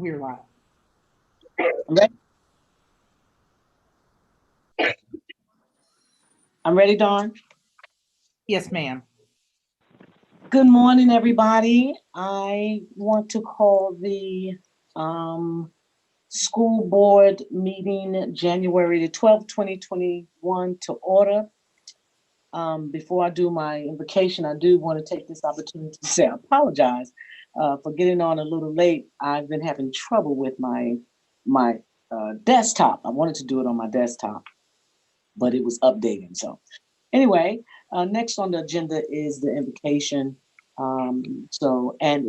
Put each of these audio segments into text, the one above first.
We're live. I'm ready. I'm ready, Dawn. Yes, ma'am. Good morning, everybody. I want to call the school board meeting January the 12th, 2021 to order. Before I do my invocation, I do want to take this opportunity to say I apologize for getting on a little late. I've been having trouble with my desktop. I wanted to do it on my desktop, but it was updating. So anyway, next on the agenda is the invocation. And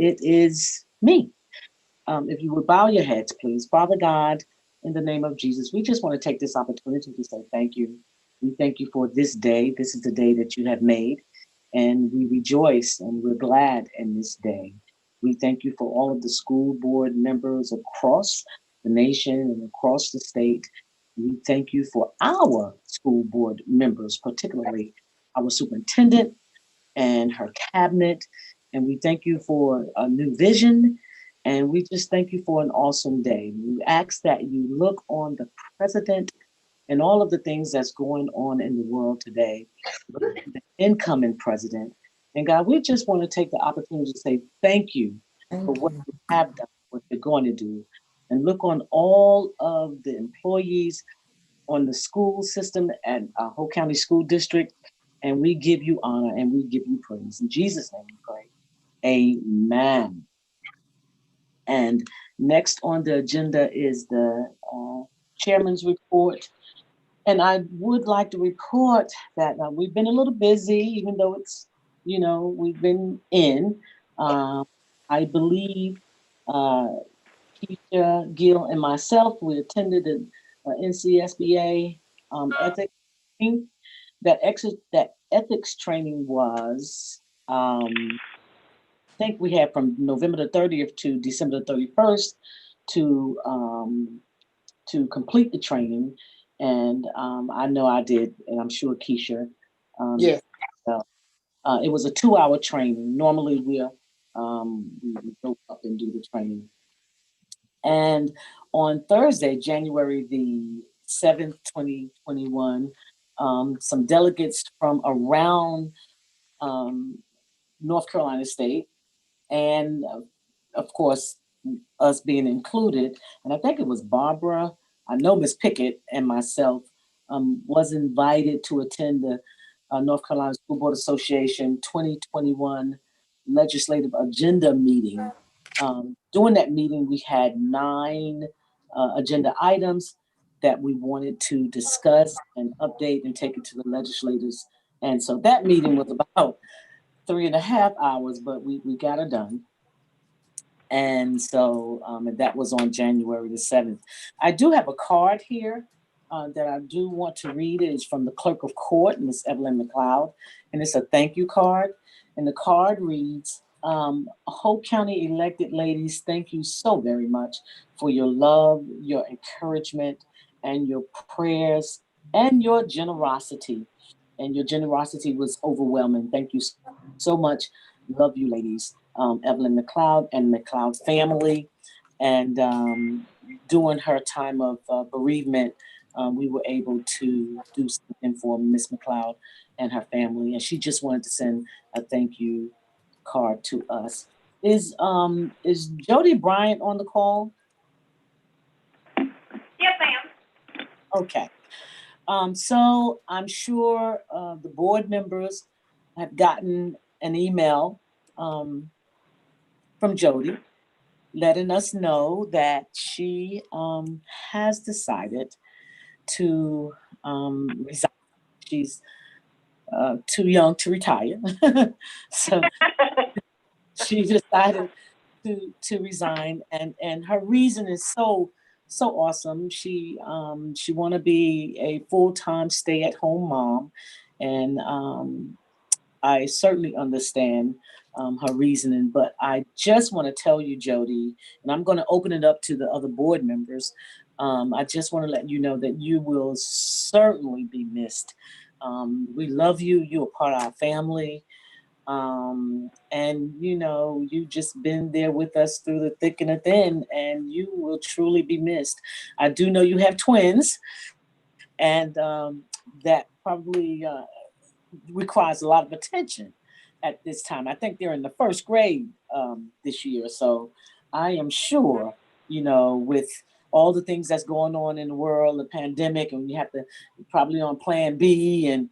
it is me. If you would bow your heads, please. Father God, in the name of Jesus, we just want to take this opportunity to say thank you. We thank you for this day. This is the day that you have made, and we rejoice and we're glad in this day. We thank you for all of the school board members across the nation and across the state. We thank you for our school board members, particularly our superintendent and her cabinet. And we thank you for a new vision. And we just thank you for an awesome day. We ask that you look on the president and all of the things that's going on in the world today, the incoming president. And God, we just want to take the opportunity to say thank you for what you have done, what you're going to do. And look on all of the employees on the school system at Hope County School District. And we give you honor and we give you praise. In Jesus' name we pray. Amen. And next on the agenda is the chairman's report. And I would like to report that we've been a little busy, even though it's, we've been in. I believe Keisha, Gil, and myself, we attended an NCSBA ethics training. That ethics training was, I think we had from November the 30th to December the 31st to complete the training. And I know I did, and I'm sure Keisha. Yes. So, it was a 2-hour training. Normally we go up and do the training. And on Thursday, January the 7th, 2021, some delegates from around North Carolina State, and of course, us being included, and I think it was Barbara, I know Miss Pickett and myself, was invited to attend the North Carolina School Board Association 2021 Legislative Agenda meeting. During that meeting, we had 9 agenda items that we wanted to discuss and update and take it to the legislators. And so that meeting was about 3.5 hours, but we got it done. And so and that was on January the 7th. I do have a card here that I do want to read. It is from the clerk of court, Miss Evelyn McLeod, and it's a thank you card. And the card reads, Hope County elected ladies, thank you so very much for your love, your encouragement, and your prayers, and your generosity. And your generosity was overwhelming. Thank you so much. Love you, ladies. Evelyn McLeod and McLeod family. And during her time of bereavement, we were able to do something for Miss McLeod and her family. And she just wanted to send a thank you card to us. Is Jody Bryant on the call? Yes, ma'am. Okay. So I'm sure the board members have gotten an email from Jody letting us know that she has decided to resign. She's too young to retire. So she decided to resign, and her reason is so awesome. She want to be a full-time stay-at-home mom, and I certainly understand her reasoning, but I just want to tell you, Jody, and I'm going to open it up to the other board members. I just want to let you know that you will certainly be missed. We love you. You're a part of our family. And you know, you've just been there with us through the thick and the thin, and you will truly be missed. I do know you have twins, and that probably requires a lot of attention at this time. I think they're in the first grade this year, so I am sure, you know, with all the things that's going on in the world, the pandemic, and you have to probably on Plan B, and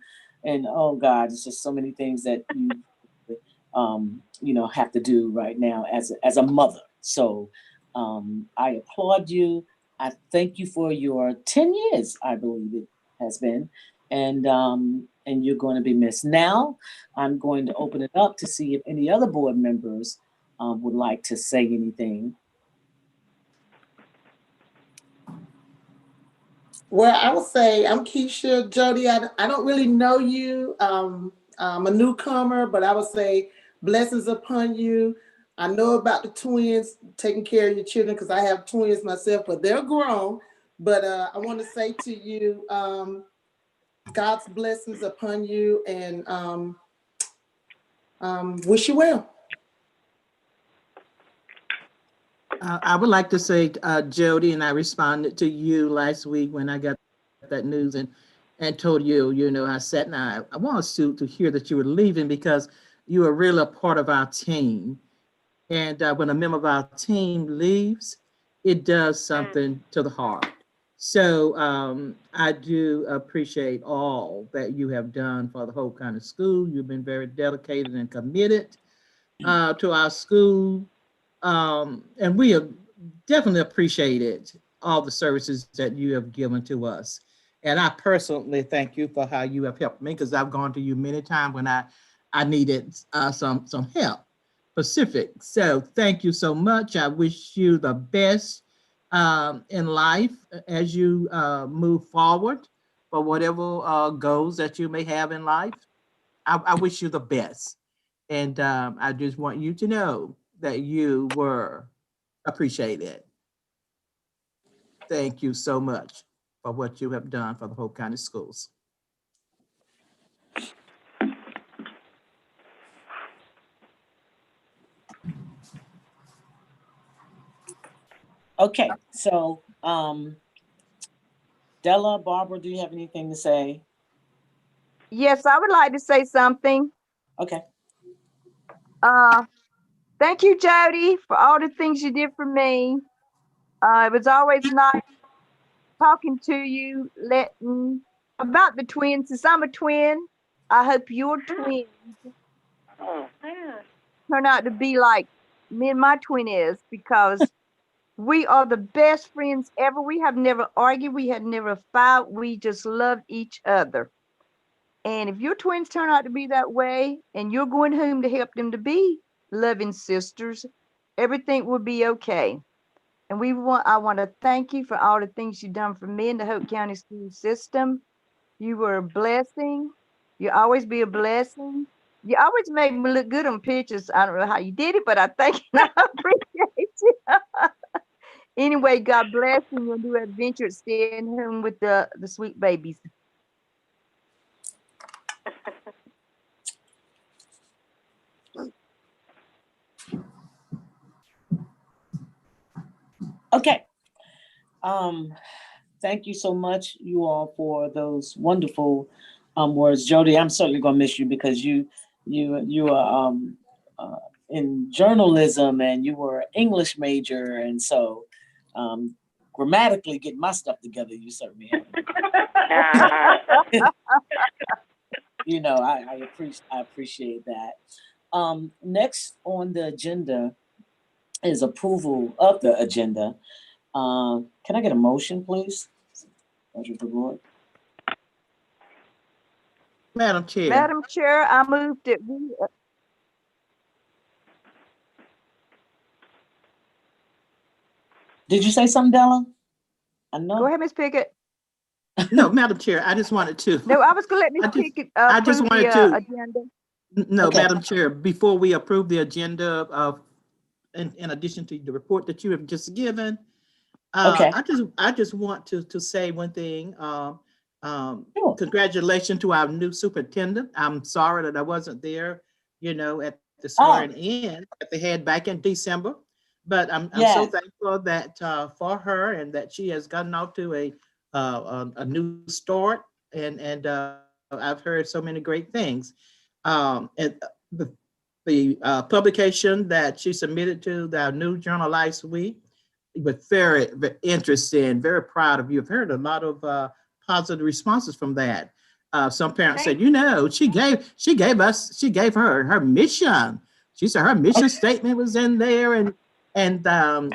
oh God, it's just so many things that you know, have to do right now as a mother. So I applaud you. I thank you for your 10 years, I believe it has been, and you're going to be missed. Now, I'm going to open it up to see if any other board members would like to say anything. Well, I would say I'm Keisha. Jody, I don't really know you. I'm a newcomer, but I would say blessings upon you. I know about the twins, taking care of your children, because I have twins myself, but they're grown. But I want to say to you, God's blessings upon you, and wish you well. I would like to say, Jody, and I responded to you last week when I got that news and told you, you know, I said, and I want to hear that you were leaving because you are really a part of our team. And when a member of our team leaves, it does something to the heart. So I do appreciate all that you have done for the Hope County School. You've been very dedicated and committed to our school. And we have definitely appreciated all the services that you have given to us. And I personally thank you for how you have helped me, because I've gone to you many times when I needed some help, specific. So thank you so much. I wish you the best in life as you move forward for whatever goals that you may have in life. I wish you the best. And I just want you to know that you were appreciated. Thank you so much for what you have done for the Hope County Schools. Okay, so Della, Barbara, do you have anything to say? Yes, I would like to say something. Okay. Thank you, Jody, for all the things you did for me. It was always nice talking to you, letting about the twins. Since I'm a twin, I hope your twins turn out to be like me and my twin is, because we are the best friends ever. We have never argued. We had never fought. We just love each other. And if your twins turn out to be that way, and you're going home to help them to be loving sisters, everything will be okay. And I want to thank you for all the things you've done for me in the Hope County school system. You were a blessing. You always be a blessing. You always make me look good on pictures. I don't know how you did it, but I thank you. I appreciate you. Anyway, God bless you. You'll do adventure at staying home with the sweet babies. Okay. Thank you so much, you all, for those wonderful words. Jody, I'm certainly gonna miss you, because you are in journalism, and you were an English major, and so grammatically getting my stuff together, you certainly have. You know, I appreciate that. Next on the agenda is approval of the agenda. Can I get a motion, please? Madam Chair. Madam Chair, I moved it. Did you say something, Della? I know. Go ahead, Ms. Pickett. No, Madam Chair, I just wanted to. No, I was going to let Ms. Pickett I just approve wanted the to. agenda. No, Okay. Madam Chair, before we approve the agenda of, in addition to the report that you have just given, Okay. I just want to say one thing. Sure. Congratulations to our new superintendent. I'm sorry that I wasn't there you know, at the Oh. swearing in that they had back in December. But I'm so Yes. thankful that for her and that she has gotten off to a new start. And I've heard so many great things. And the publication that she submitted to the new journal last week was very, very interesting, very proud of you. I've heard a lot of positive responses from that. Some parents said, you know, she gave her mission. She said her mission statement was in there, and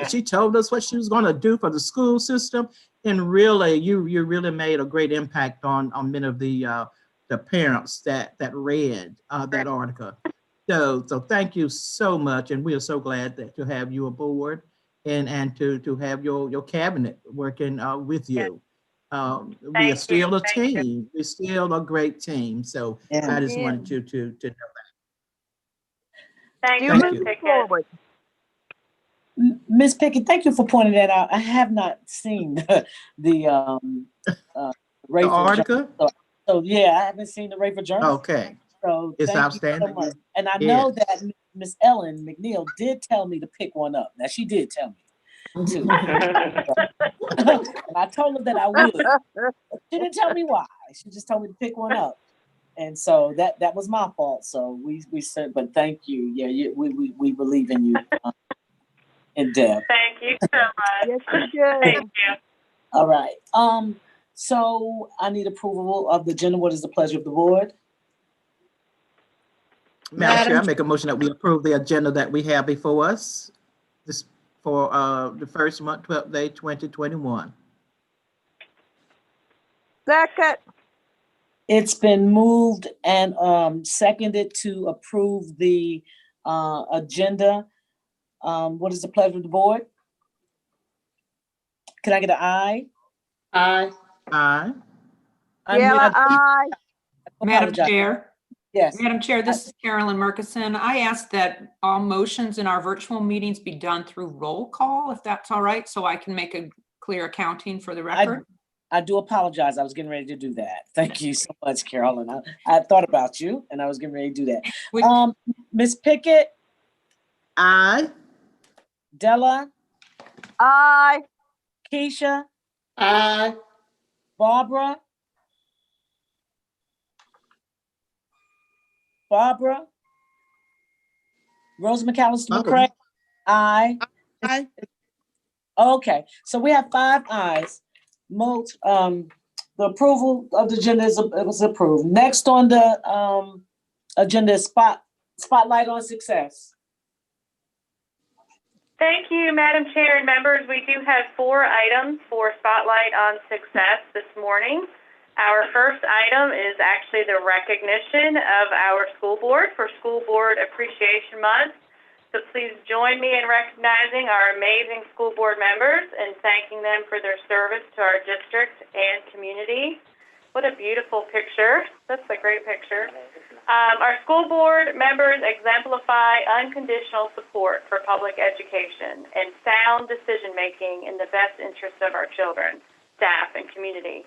she told us what she was going to do for the school system. And really, you really made a great impact on many of the parents that read that article. So thank you so much, and we are so glad that to have you aboard, and to have your cabinet working with you. We are still a team. We're still a great team. So Yeah. I just Yeah. wanted you to know. Still Thank moving you. forward. Miss Pickett, thank you for pointing that out. I have not seen the The Rayford article? Journal. So yeah, I haven't seen the Rayford Journal. Okay. So It's thank you so outstanding. much. And I know Yes. that Miss Ellen McNeil did tell me to pick one up. Now she did tell me too. And I told her that I would. She didn't tell me why. She just told me to pick one up. And so that was my fault. So we said, but thank you. Yeah, we believe in you, in Deb. Thank you so much. Yes, you do. Thank you. All right. So I need approval of the agenda. What is the pleasure of the board? Madam Chair, I make a motion that we approve the agenda that we have before us this for the first month, 12th day, 2021. Second. It's been moved and seconded to approve the agenda. What is the pleasure of the board? Can I get an aye? Aye. Aye. Yeah, aye. Madam Apologize. Chair, Yes. Madam Chair, this is Carolyn Murkison. I ask that all motions in our virtual meetings be done through roll call, if that's all right, so I can make a clear accounting for the record. I do apologize. I was getting ready to do that. Thank you so much, Carolyn. I thought about you and I was getting ready to do that. Ms. Pickett, Aye. Della, Aye. Keisha, Aye. Barbara, Rosa McAllister McCray, aye. Aye. Okay, so we have 5 ayes. The approval of the agenda was approved. Next on the agenda is spotlight on success. Thank you, Madam Chair and members. We do have 4 items for Spotlight on Success this morning. Our first item is actually the recognition of our school board for School Board Appreciation Month. So please join me in recognizing our amazing school board members and thanking them for their service to our district and community. What a beautiful picture. That's a great picture. Our school board members exemplify unconditional support for public education and sound decision-making in the best interest of our children, staff, and community.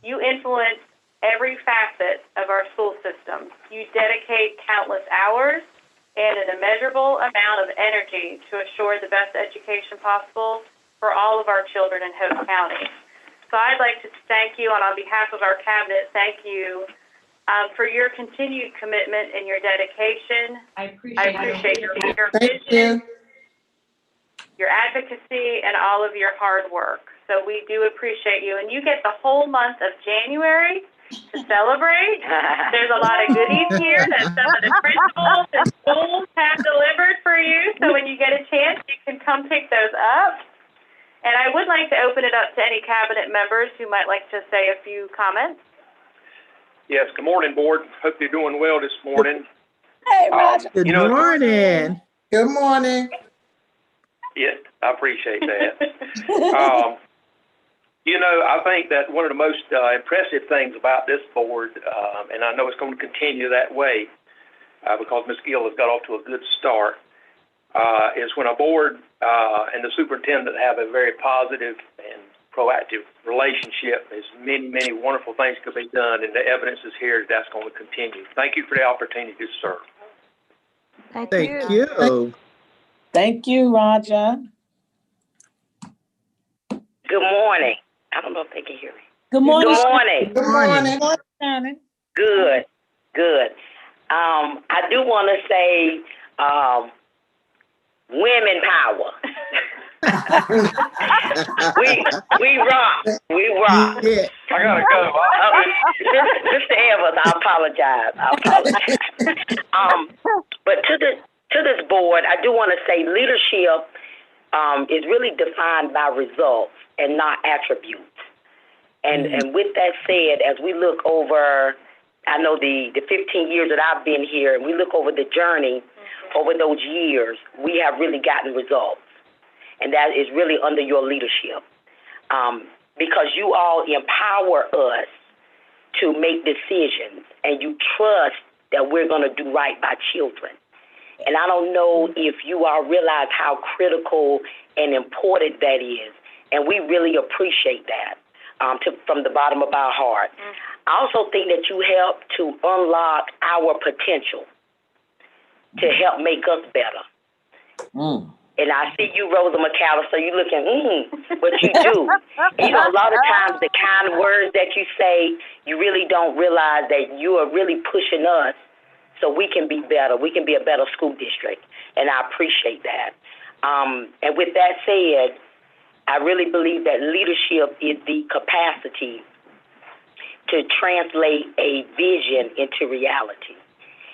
You influence every facet of our school system. You dedicate countless hours and an immeasurable amount of energy to assure the best education possible for all of our children in Hope County. So I'd like to thank you, and on behalf of our cabinet, thank you for your continued commitment and your dedication. I appreciate your Thank vision, you. your advocacy, and all of your hard work. So we do appreciate you. And you get the whole month of January to celebrate. There's a lot of goodies here that some of the principals and schools have delivered for you. So when you get a chance, you can come pick those up. And I would like to open it up to any cabinet members who might like to say a few comments. Yes, good morning, board. Hope you're doing well this morning. Hey, Roger. Good You know, morning. Good morning. Yes, I appreciate that. You know, I think that one of the most impressive things about this board, and I know it's going to continue that way because Ms. Gill has got off to a good start, is when a board and the superintendent have a very positive and proactive relationship. There's many, many wonderful things could be done, and the evidence is here that that's going to continue. Thank you for the opportunity to serve. Thank Thank you. you. Thank you, Raja. Good morning. I don't know if they can hear me. Good morning. Good morning. Good morning. Shannon. Good, good. I do want to say, women power. we rock. We rock. Yeah. I gotta go. Mr. Evans, I apologize. But to this board, I do want to say leadership is really defined by results and not attributes. And with that said, as we look over, I know the 15 years that I've been here, and we look over the journey over those years, we have really gotten results. And that is really under your leadership. Because you all empower us to make decisions, and you trust that we're going to do right by children. And I don't know if you all realize how critical and important that is. And we really appreciate that from the bottom of our heart. I also think that you help to unlock our potential to help make us better. And I see you, Rosa McAllister, you looking, but you do. You know, a lot of times the kind words that you say, you really don't realize that you are really pushing us so we can be better. We can be a better school district, and I appreciate that. And with that said, I really believe that leadership is the capacity to translate a vision into reality.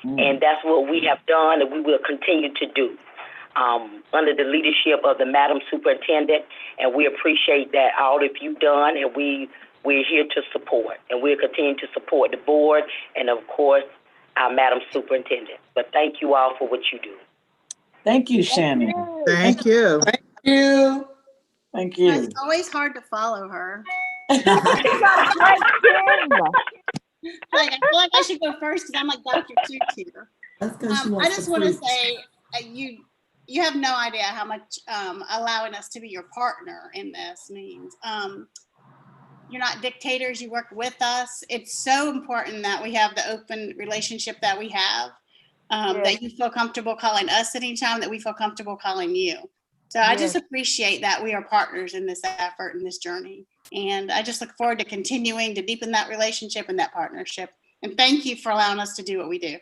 And that's what we have done, and we will continue to do under the leadership of the Madam Superintendent, and we appreciate that all that you've done, and we're here to support, and we'll continue to support the board and, of course, our Madam Superintendent. But thank you all for what you do. Thank you, Shannon. Thank you. You. Thank you. It's always hard to follow her. You got a great team. Like, I feel like I should go first because I'm like Dr. Tutu. I just want to say you have no idea how much allowing us to be your partner in this means. You're not dictators, you work with us. It's so important that we have the open relationship that we have, that you feel comfortable calling us at any time, that we feel comfortable calling you. So I just appreciate that we are partners in this effort and this journey. And I just look forward to continuing to deepen that relationship and that partnership. And thank you for allowing us to do what we do.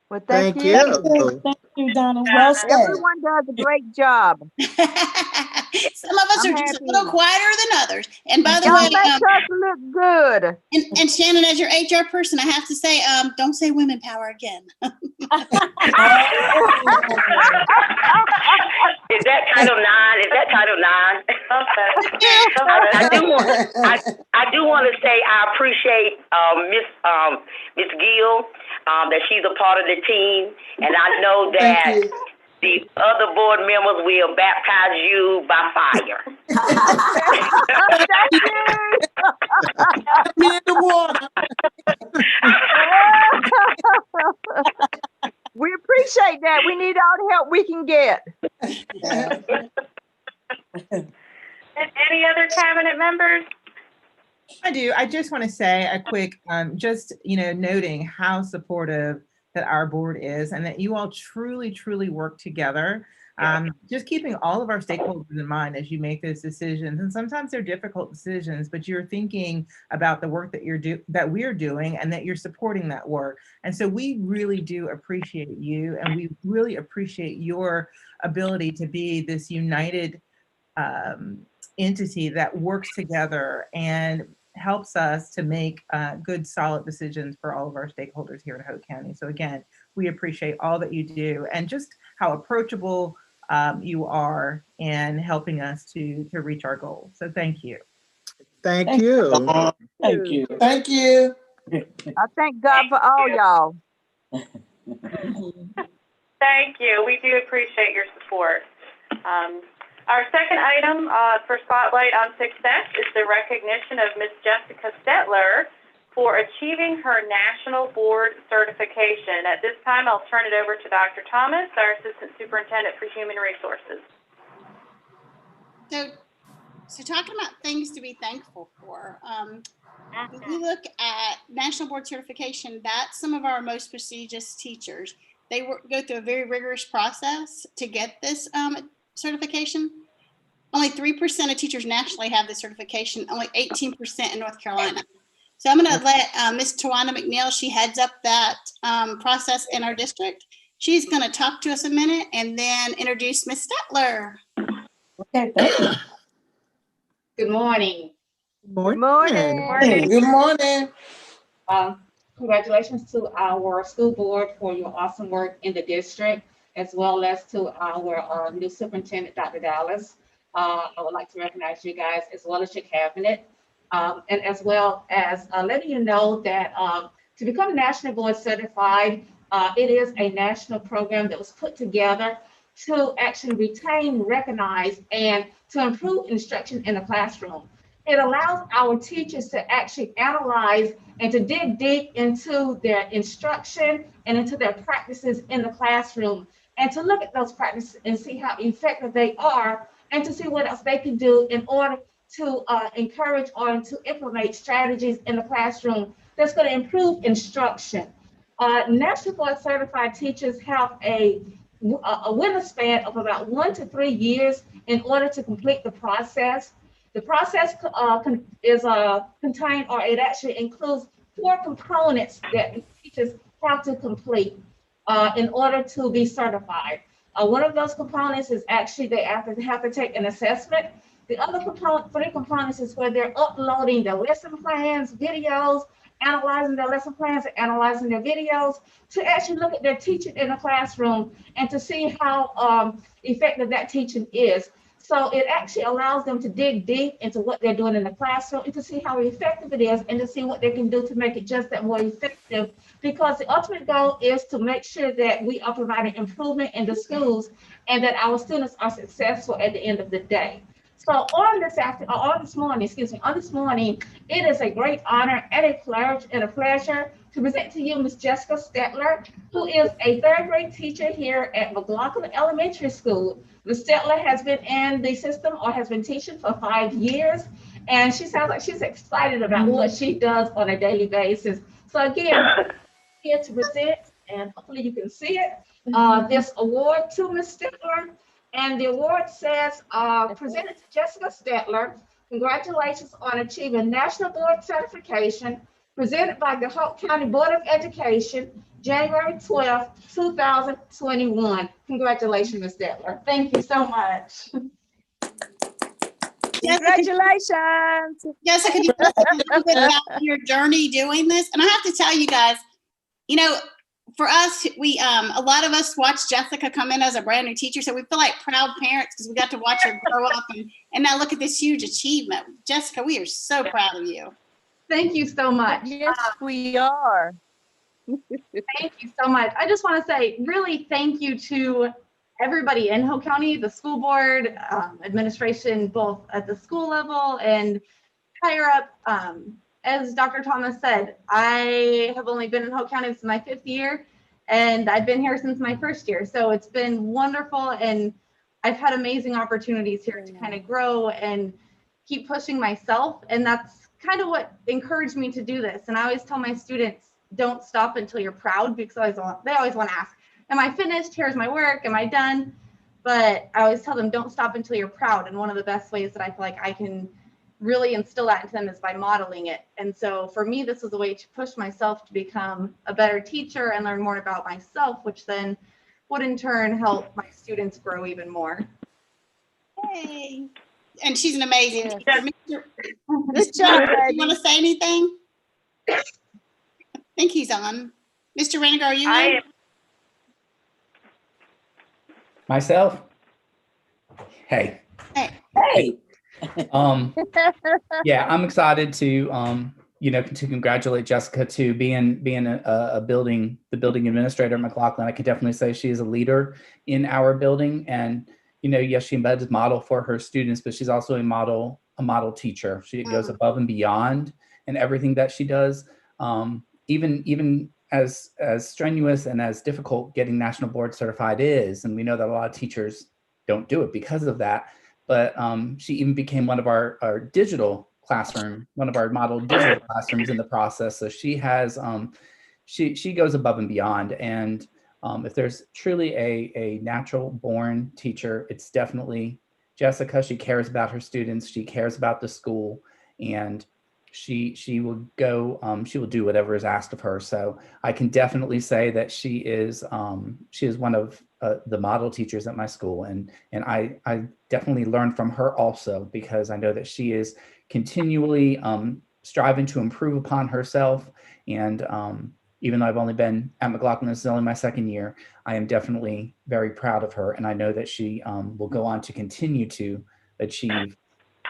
Well, Thank thank you. you. Thank you, Donna. Well said. Everyone does a great job. Some of us I'm are just a happy. little quieter than others. And by the Y'all way, make us look good. and Shannon, as your HR person, I have to say, don't say women power again. Is that Title IX? Is that Title IX? I do want to say I appreciate Miss Gill, that she's a part of the team, and I know that the other board members will baptize you by fire. Thank you. Me in the water. We appreciate that. We need all the help we can get. And any other cabinet members? I do. I just want to say a quick, just, noting how supportive that our board is and that you all truly, truly work together. Just keeping all of our stakeholders in mind as you make those decisions. And sometimes they're difficult decisions, but you're thinking about the work that we're doing and that you're supporting that work. And so we really do appreciate you, and we really appreciate your ability to be this united entity that works together and helps us to make good, solid decisions for all of our stakeholders here in Hope County. So again, we appreciate all that you do and just how approachable you are in helping us to reach our goals. So thank you. Thank you. Thank you. Thank you. I thank God for all y'all. Thank you. We do appreciate your support. Our second item for Spotlight on Success is the recognition of Ms. Jessica Stetler for achieving her National Board certification. At this time, I'll turn it over to Dr. Thomas, our Assistant Superintendent for Human Resources. So talking about things to be thankful for, if we look at National Board certification, that's some of our most prestigious teachers. they go through a very rigorous process to get this certification. Only 3% of teachers nationally have this certification, only 18% in North Carolina. So I'm going to let Ms. Tawana McNeil, she heads up that process in our district. She's going to talk to us a minute and then introduce Ms. Stetler. Okay, thank you. Good morning. Good morning. Good morning. Congratulations to our school board for your awesome work in the district, as well as to our new superintendent, Dr. Dallas. I would like to recognize you guys as well as your cabinet, and as well as letting you know that to become national board certified, it is a national program that was put together to actually retain, recognize, and to improve instruction in the classroom. It allows our teachers to actually analyze and to dig deep into their instruction and into their practices in the classroom, and to look at those practices and see how effective they are, and to see what else they can do in order to encourage or to implement strategies in the classroom that's going to improve instruction. National Board Certified teachers have a window span of about 1 to 3 years in order to complete the process. The process is contained, or it actually includes 4 components that the teachers have to complete in order to be certified. One of those components is actually they have to take an assessment. The other 3 components is where they're uploading their lesson plans, videos, analyzing their lesson plans, and analyzing their videos to actually look at their teaching in the classroom and to see how effective that teaching is. So it actually allows them to dig deep into what they're doing in the classroom and to see how effective it is and to see what they can do to make it just that more effective, because the ultimate goal is to make sure that we are providing improvement in the schools and that our students are successful at the end of the day. So on this morning, it is a great honor and a pleasure to present to you Ms. Jessica Stetler, who is a 3rd grade teacher here at McLaughlin Elementary School. Ms. Stetler has been in the system or has been teaching for 5 years, and she sounds like she's excited about what she does on a daily basis. So again, here to present, and hopefully you can see it, this award to Ms. Stetler. And the award says, presented to Jessica Stetler, congratulations on achieving National Board Certification, presented by the Hope County Board of Education, January 12th, 2021. Congratulations, Ms. Stetler. Thank you so much. Congratulations. Jessica, can you tell us a little bit about your journey doing this? And I have to tell you guys, you know, for us, a lot of us watched Jessica come in as a brand new teacher, so we feel like proud parents because we got to watch her grow up and now look at this huge achievement. Jessica, we are so proud of you. Thank you so much. Yes, we are. Thank you so much. I just want to say really thank you to everybody in Hope County, the school board, administration, both at the school level and higher up. As Dr. Thomas said, I have only been in Hope County, this is my 5th year, and I've been here since my 1st year. So it's been wonderful, and I've had amazing opportunities here to kind of grow and keep pushing myself. And that's kind of what encouraged me to do this. And I always tell my students, don't stop until you're proud, because they always want to ask, am I finished? Here's my work. Am I done? But I always tell them, don't stop until you're proud. And one of the best ways that I feel like I can really instill that into them is by modeling it. And so for me, this was a way to push myself to become a better teacher and learn more about myself, which then would in turn help my students grow even more. Hey. And she's an amazing teacher. Good job, you want to say anything? I think he's on. Mr. Reniger, are you on? Myself? Hey. Hey. Yeah, I'm excited to to congratulate Jessica to being the building administrator at McLaughlin. I can definitely say she is a leader in our building, and yes, she embeds model for her students, but she's also a model teacher. She goes above and beyond in everything that she does. Even as strenuous and as difficult getting National Board Certified is, and we know that a lot of teachers don't do it because of that. But she even became one of our digital classroom, one of our model digital classrooms in the process. So she has, she goes above and beyond. And If there's truly a natural born teacher, it's definitely Jessica. She cares about her students. She cares about the school, and she will go. She will do whatever is asked of her. So I can definitely say that she is one of the model teachers at my school, and I definitely learned from her also, because I know that she is continually striving to improve upon herself. And even though I've only been at McLaughlin, this is only my second year, I am definitely very proud of her. And I know that she will go on to continue to achieve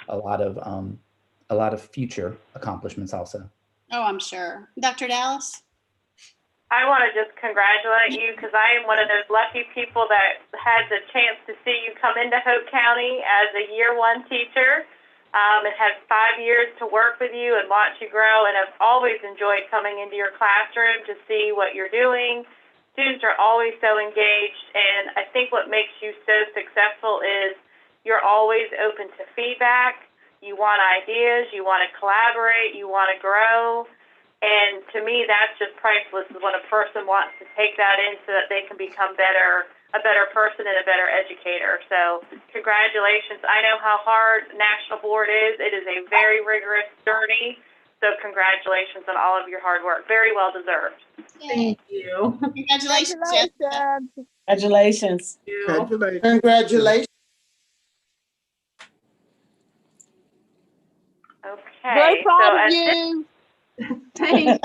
a lot of future accomplishments also. Oh, I'm sure. Dr. Dallas? I want to just congratulate you, because I am one of those lucky people that had the chance to see you come into Hope County as a year one teacher, and had 5 years to work with you and watch you grow. And I've always enjoyed coming into your classroom to see what you're doing. Students are always so engaged, and I think what makes you so successful is you're always open to feedback. You want ideas, you want to collaborate, you want to grow. And to me, that's just priceless when a person wants to take that in so that they can become a better person and a better educator. So congratulations. I know how hard National Board is. It is a very rigorous journey. So congratulations on all of your hard work. Very well deserved. Thank you. Congratulations, Jessica. Congratulations. Congratulations. Congratulations. Okay. Very proud of at this- you. Thank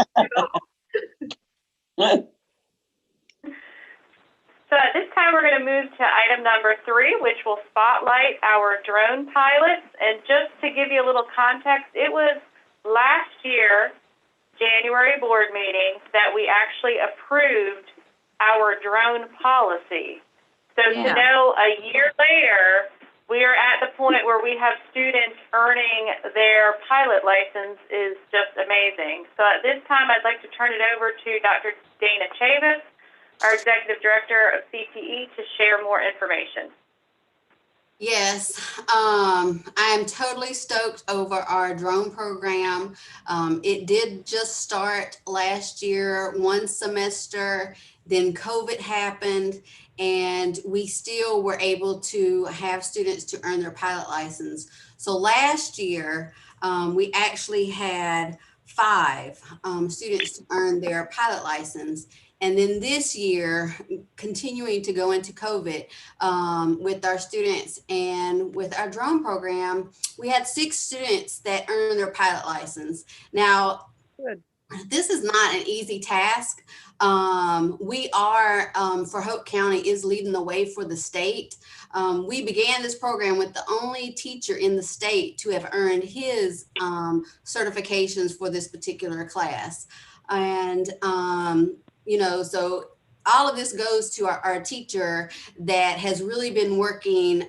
So at this time, we're going to move to item number 3, which will spotlight our drone pilots. And just to give you a little context, it was last year, January board meeting, that we actually approved our drone policy. So to know a year later, we are at the point where we have students earning their pilot license is just amazing. So at this time, I'd like to turn it over to Dr. Dana Chavis, our Executive Director of CTE, to share more information. Yes, I'm totally stoked over our drone program. It did just start last year, one semester, then COVID happened, and we still were able to have students to earn their pilot license. So last year, we actually had 5 students to earn their pilot license. And then this year, continuing to go into COVID with our students and with our drone program, we had 6 students that earned their pilot license. Now, this is not an easy task. We are, for Hope County, is leading the way for the state. We began this program with the only teacher in the state to have earned his certifications for this particular class. And you know, so all of this goes to our teacher that has really been working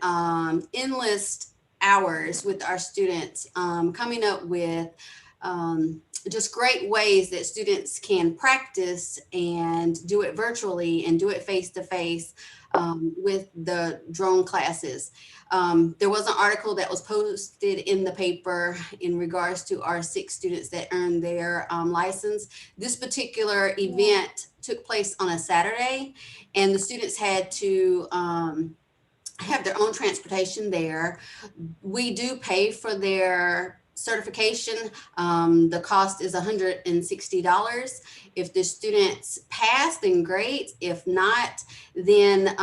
endless hours with our students, coming up with just great ways that students can practice and do it virtually and do it face-to-face with the drone classes. There was an article that was posted in the paper in regards to our 6 students that earned their license. This particular event took place on a Saturday, and the students had to have their own transportation there. We do pay for their certification. The cost is $160. If the students pass, then great. If not, then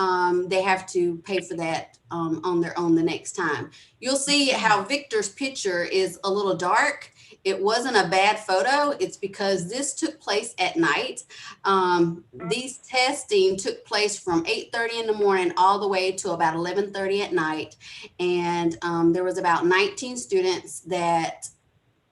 they have to pay for that on their own the next time. You'll see how Victor's picture is a little dark. It wasn't a bad photo. It's because this took place at night. These testing took place from 8:30 in the morning all the way to about 11:30 at night. And there was about 19 students that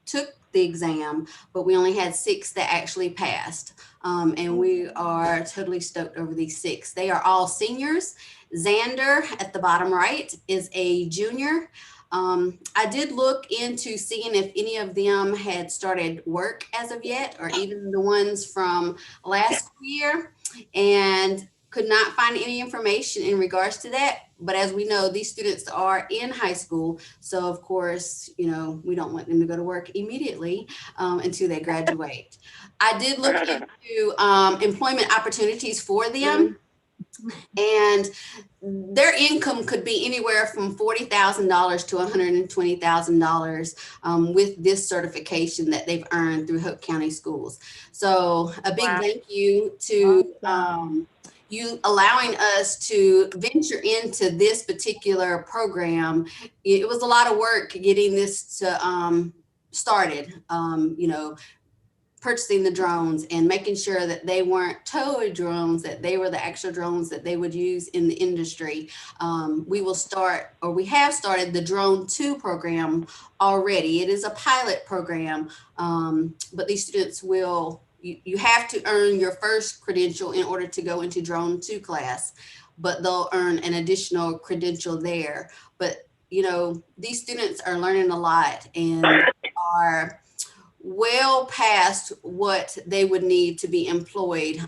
took the exam, but we only had 6 that actually passed. And we are totally stoked over these 6. They are all seniors. Xander at the bottom right is a junior. I did look into seeing if any of them had started work as of yet, or even the ones from last year. And could not find any information in regards to that. But as we know, these students are in high school. So of course, you know, we don't want them to go to work immediately until they graduate. I did look into employment opportunities for them. And their income could be anywhere from $40,000 to $120,000 with this certification that they've earned through Hope County Schools. So a big thank you to you allowing us to venture into this particular program. It was a lot of work getting this to started, you know, purchasing the drones and making sure that they weren't toy drones, that they were the actual drones that they would use in the industry. We will start, or we have started, the Drone 2 program already. It is a pilot program, but these students will, you have to earn your first credential in order to go into Drone 2 class, but they'll earn an additional credential there. But, you know, these students are learning a lot and are well past what they would need to be employed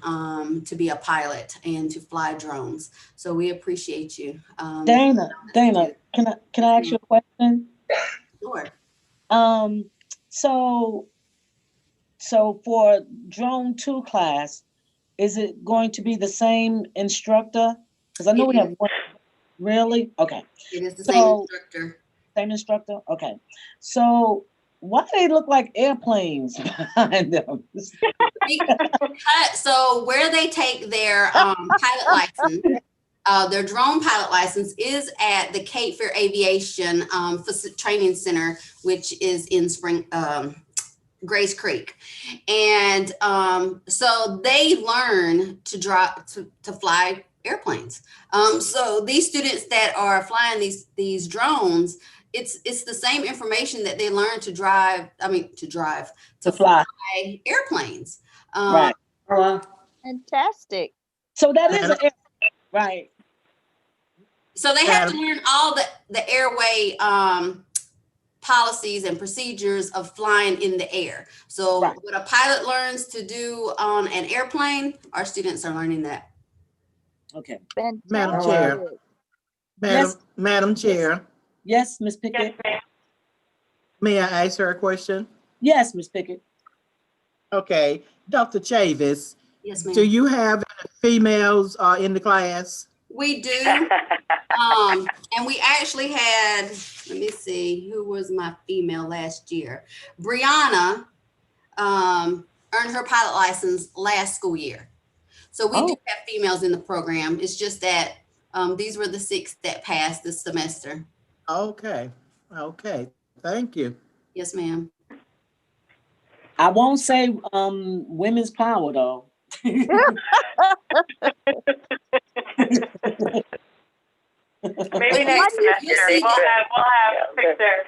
to be a pilot and to fly drones. So we appreciate you. Dana, can I ask you a question? Sure. So for Drone 2 class, is it going to be the same instructor? Because I know we have one. Really? Okay. It is the same instructor. Same instructor? Okay. So why do they look like airplanes behind them? So where they take their pilot license, their drone pilot license is at the Cape Fear Aviation Training Center, which is in Grace Creek. And so they learn to fly airplanes. So these students that are flying these drones, it's the same information that they learn to fly airplanes. Right. Fantastic. So that is right. So they have to learn all the airway policies and procedures of flying in the air. So what a pilot learns to do on an airplane, our students are learning that. Okay. Madam Chair. Madam Chair. Yes, Ms. Pickett. Yes, May I ask her a question? Yes, Ms. Pickett. Okay. Dr. Chavis. Yes, ma'am. Do you have any females in the class? We do. And we actually had, let me see, who was my female last year? Brianna earned her pilot license last school year. So we do have females in the program. It's just that these were the 6 that passed this semester. Okay. Okay. Thank you. Yes, ma'am. I won't say women's power though. Maybe next semester we'll have 6 there.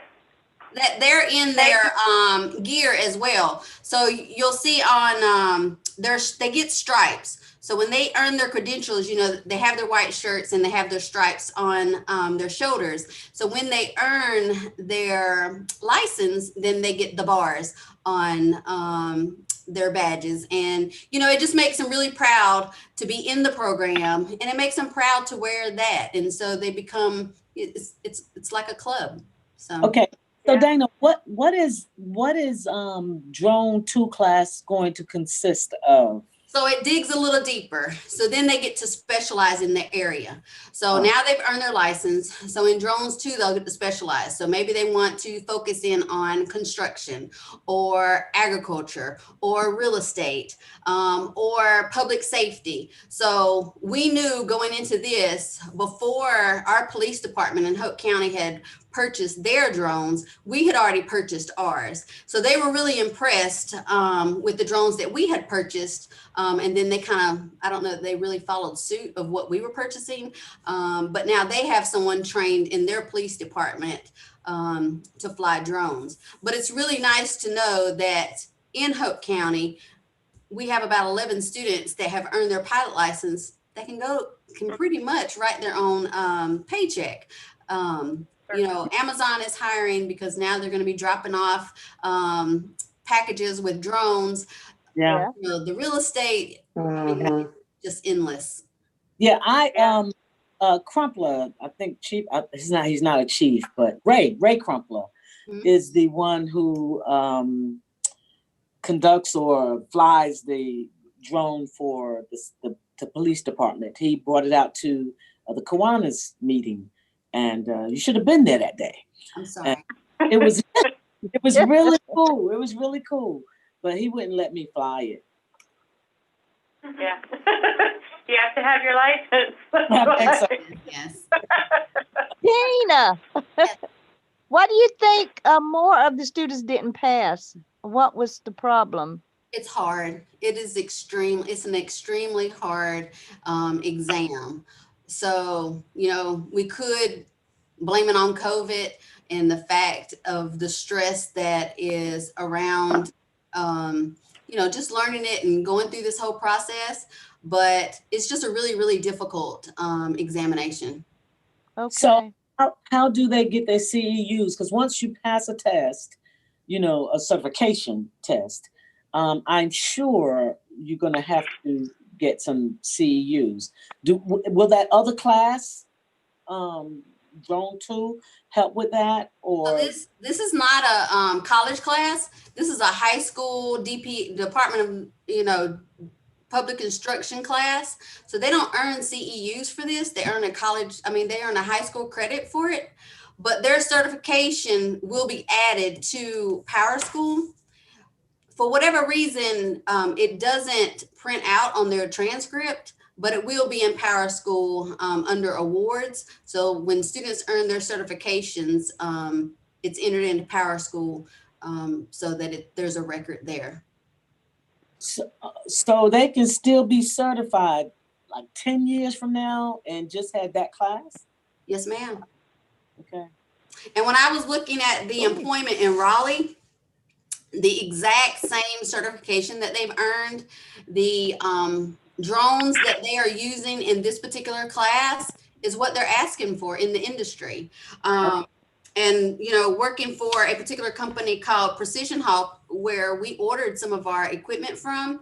That they're in their gear as well. So you'll see on they get stripes. So when they earn their credentials, you know, they have their white shirts and they have their stripes on their shoulders. So when they earn their license, then they get the bars on their badges. And, you know, it just makes them really proud to be in the program, and it makes them proud to wear that. And so they become, it's like a club. So okay. So Dana, what is Drone 2 class going to consist of? So it digs a little deeper. So then they get to specialize in the area. So now they've earned their license. So in Drones 2, they'll get to specialize. So maybe they want to focus in on construction or agriculture or real estate or public safety. So we knew going into this, before our police department in Hope County had purchased their drones, we had already purchased ours. So they were really impressed with the drones that we had purchased. And then they kind of, I don't know, they really followed suit of what we were purchasing. But now they have someone trained in their police department to fly drones. But it's really nice to know that in Hope County, we have about 11 students that have earned their pilot license that can pretty much write their own paycheck. You know, Amazon is hiring because now they're going to be dropping off packages with drones. Yeah. You know, the real estate, just endless. Yeah, Crumpler, I think chief, he's not a chief, but Ray Crumpler is the one who conducts or flies the drone for the police department. He brought it out to the Kiwanis meeting, and you should have been there that day. I'm sorry. And it was really cool. It was really cool, but he wouldn't let me fly it. Yeah. You have to have your license. Yes. Tina, why do you think more of the students didn't pass? What was the problem? It's hard. It's an extremely hard exam. So, we could blame it on COVID and the fact of the stress that is around, just learning it and going through this whole process. But it's just a really, really difficult examination. Okay. So how do they get their CEUs? Because once you pass a test, a certification test, I'm sure you're going to have to get some CEUs. Will that other class, Drone 2, help with that? Or So this is not a college class. This is a high school Department of Public Instruction class. So they don't earn CEUs for this. They earn they earn a high school credit for it, but their certification will be added to Power School. For whatever reason, it doesn't print out on their transcript, but it will be in Power School under awards. So when students earn their certifications, it's entered into Power School so that there's a record there. So they can still be certified like 10 years from now and just had that class? Yes, ma'am. Okay. And when I was looking at the employment in Raleigh, the exact same certification that they've earned, the drones that they are using in this particular class is what they're asking for in the industry. And, working for a particular company called Precision Hawk, where we ordered some of our equipment from,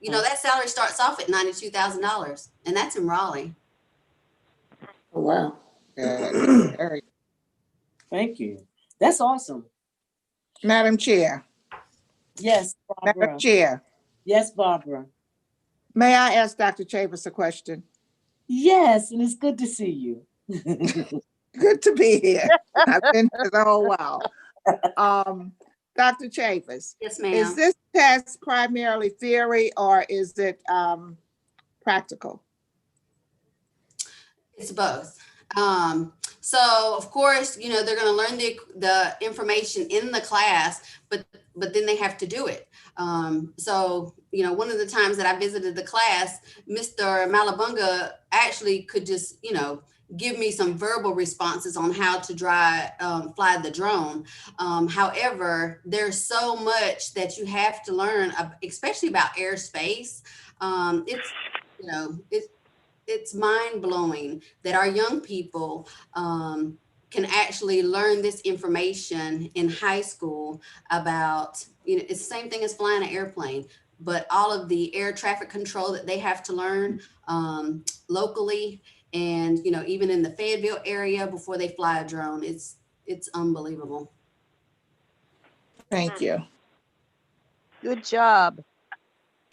that salary starts off at $92,000, and that's in Raleigh. Oh, wow. Thank you. That's awesome. Madam Chair. Yes, Barbara. Madam Chair. Yes, Barbara. May I ask Dr. Chavis a question? Yes, and it's good to see you. Good to be here. I've been here the whole while. Dr. Chavis. Yes, ma'am. Is this test primarily theory or is it practical? It's both. So of course, they're going to learn the information in the class, but then they have to do it. So, one of the times that I visited the class, Mr. Malabunga actually could just, give me some verbal responses on how to fly the drone. However, there's so much that you have to learn, especially about airspace. It's mind-blowing that our young people can actually learn this information in high school about, it's the same thing as flying an airplane, but all of the air traffic control that they have to learn locally and, even in the Fayetteville area before they fly a drone. It's unbelievable. Thank you. Good job.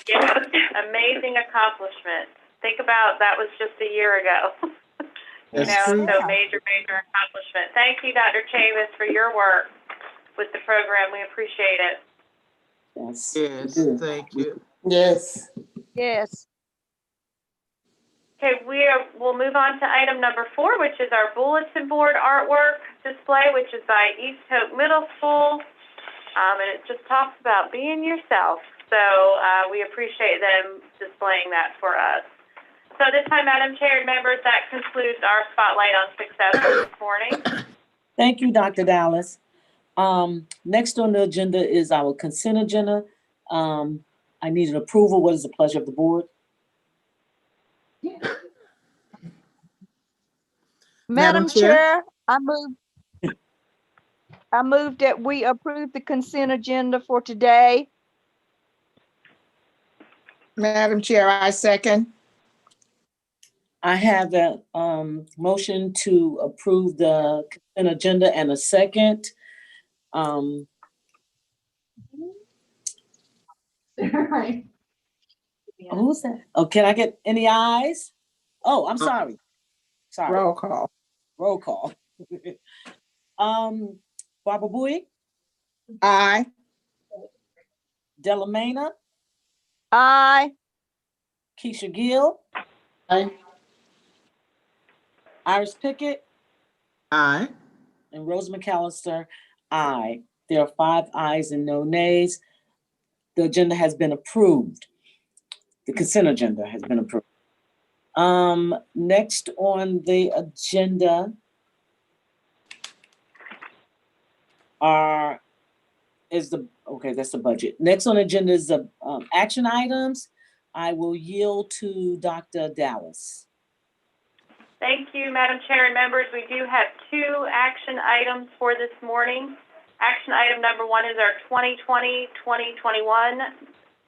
Yes, amazing accomplishment. Think about that was just a year ago. So major accomplishment. Thank you, Dr. Chavis, for your work with the program. We appreciate it. Yes, thank you. Yes. Yes. Okay, we'll move on to item number 4, which is our bulletin board artwork display, which is by East Hope Middle School. And it just talks about being yourself. So we appreciate them displaying that for us. So this time, Madam Chair and members, that concludes our Spotlight on Success for this morning. Thank you, Dr. Dallas. Next on the agenda is our consent agenda. I need an approval. What is the pleasure of the board? Madam Chair, I move that we approve the consent agenda for today. Madam Chair, I second. I have a motion to approve the consent agenda and a second. Right. Who's that? Oh, can I get any ayes? Oh, I'm sorry. Sorry. Roll call. Roll call. Barbara Bowie, Aye. Delamena, Aye. Keisha Gill, Aye. Iris Pickett, Aye. and Rose McAllister, aye. There are 5 ayes and no nays. The agenda has been approved. The consent agenda has been approved. Next on the agenda that's the budget. Next on the agenda is the action items. I will yield to Dr. Dallas. Thank you, Madam Chair and members. We do have 2 action items for this morning. Action item number 1 is our 2020-2021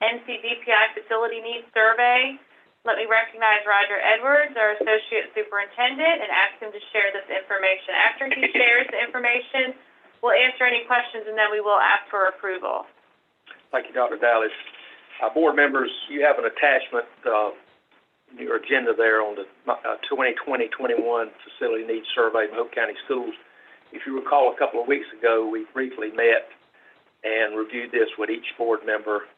NCDPI Facility Needs Survey. Let me recognize Roger Edwards, our Associate Superintendent, and ask him to share this information. After he shares the information, we'll answer any questions, and then we will ask for approval. Thank you, Dr. Dallas. Board members, you have an attachment in your agenda there on the 2020-21 Facility Needs Survey of Hope County Schools. If you recall, a couple of weeks ago, we briefly met and reviewed this with each board member.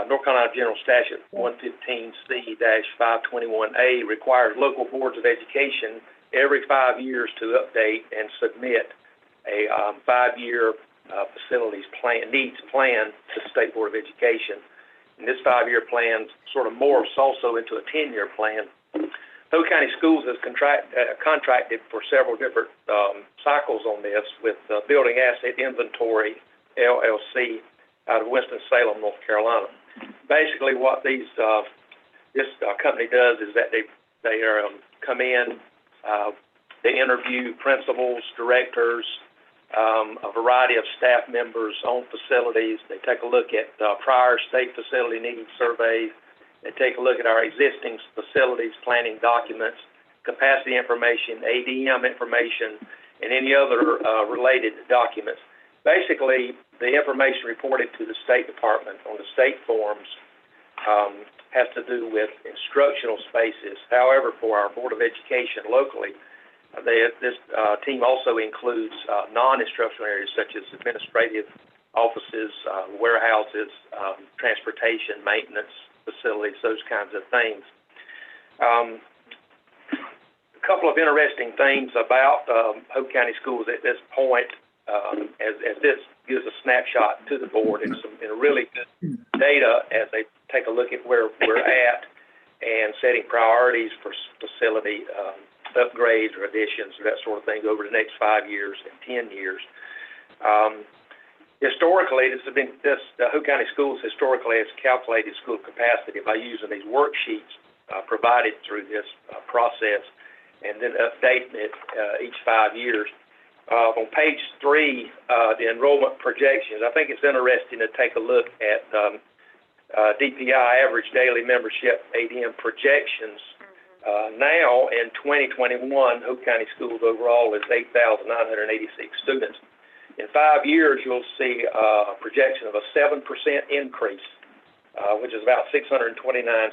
North Carolina General Statute 115C-521A requires local boards of education every 5 years to update and submit a 5-year facilities plan, needs plan to the State Board of Education. And this 5-year plan sort of morphs also into a 10-year plan. Hope County Schools has contracted for several different cycles on this with Building Asset Inventory, LLC, out of Winston-Salem, North Carolina. Basically, what this company does is that they come in, they interview principals, directors, a variety of staff members on facilities. They take a look at prior state facility needs surveys. They take a look at our existing facilities planning documents, capacity information, ADM information, and any other related documents. Basically, the information reported to the State Department on the state forms has to do with instructional spaces. However, for our Board of Education locally, this team also includes non-instructional areas such as administrative offices, warehouses, transportation, maintenance facilities, those kinds of things. A couple of interesting things about Hope County Schools at this point, as this gives a snapshot to the board and some really good data as they take a look at where we're at and setting priorities for facility upgrades or additions or that sort of thing over the next 5 years and 10 years. Historically, Hope County Schools historically has calculated school capacity by using these worksheets provided through this process and then updating it each 5 years. On page 3, the enrollment projections, I think it's interesting to take a look at DPI, average daily membership, ADM projections. Now in 2021, Hope County Schools overall is 8,986 students. In 5 years, you'll see a projection of a 7% increase, which is about 629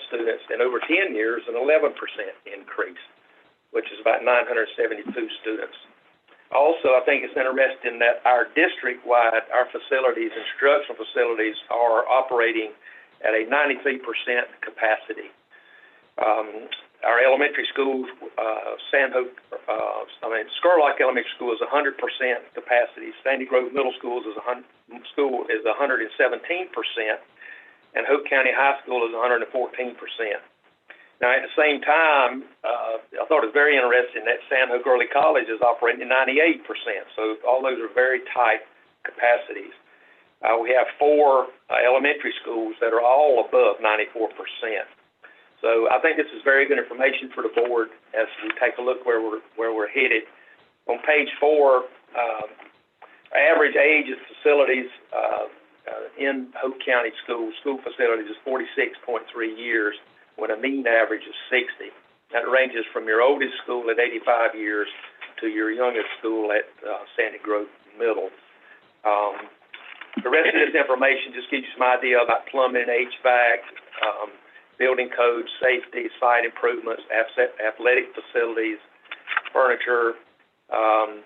students. And over 10 years, an 11% increase, which is about 972 students. Also, I think it's interesting that our district-wide, our facilities, instructional facilities, are operating at a 93% capacity. Our elementary schools, Scarlock Elementary School is 100% capacity. Sandy Grove Middle School is 117%, and Hope County High School is 114%. Now, at the same time, I thought it was very interesting that San Jose Early College is operating at 98%. So all those are very tight capacities. We have 4 elementary schools that are all above 94%. So I think this is very good information for the board as we take a look where we're headed. On page 4, average age of facilities in Hope County school facilities is 46.3 years, with a mean average of 60. That ranges from your oldest school at 85 years to your youngest school at Sandy Grove Middle. The rest of this information just gives you some idea about plumbing, HVAC, building codes, safety, site improvements, athletic facilities, furniture,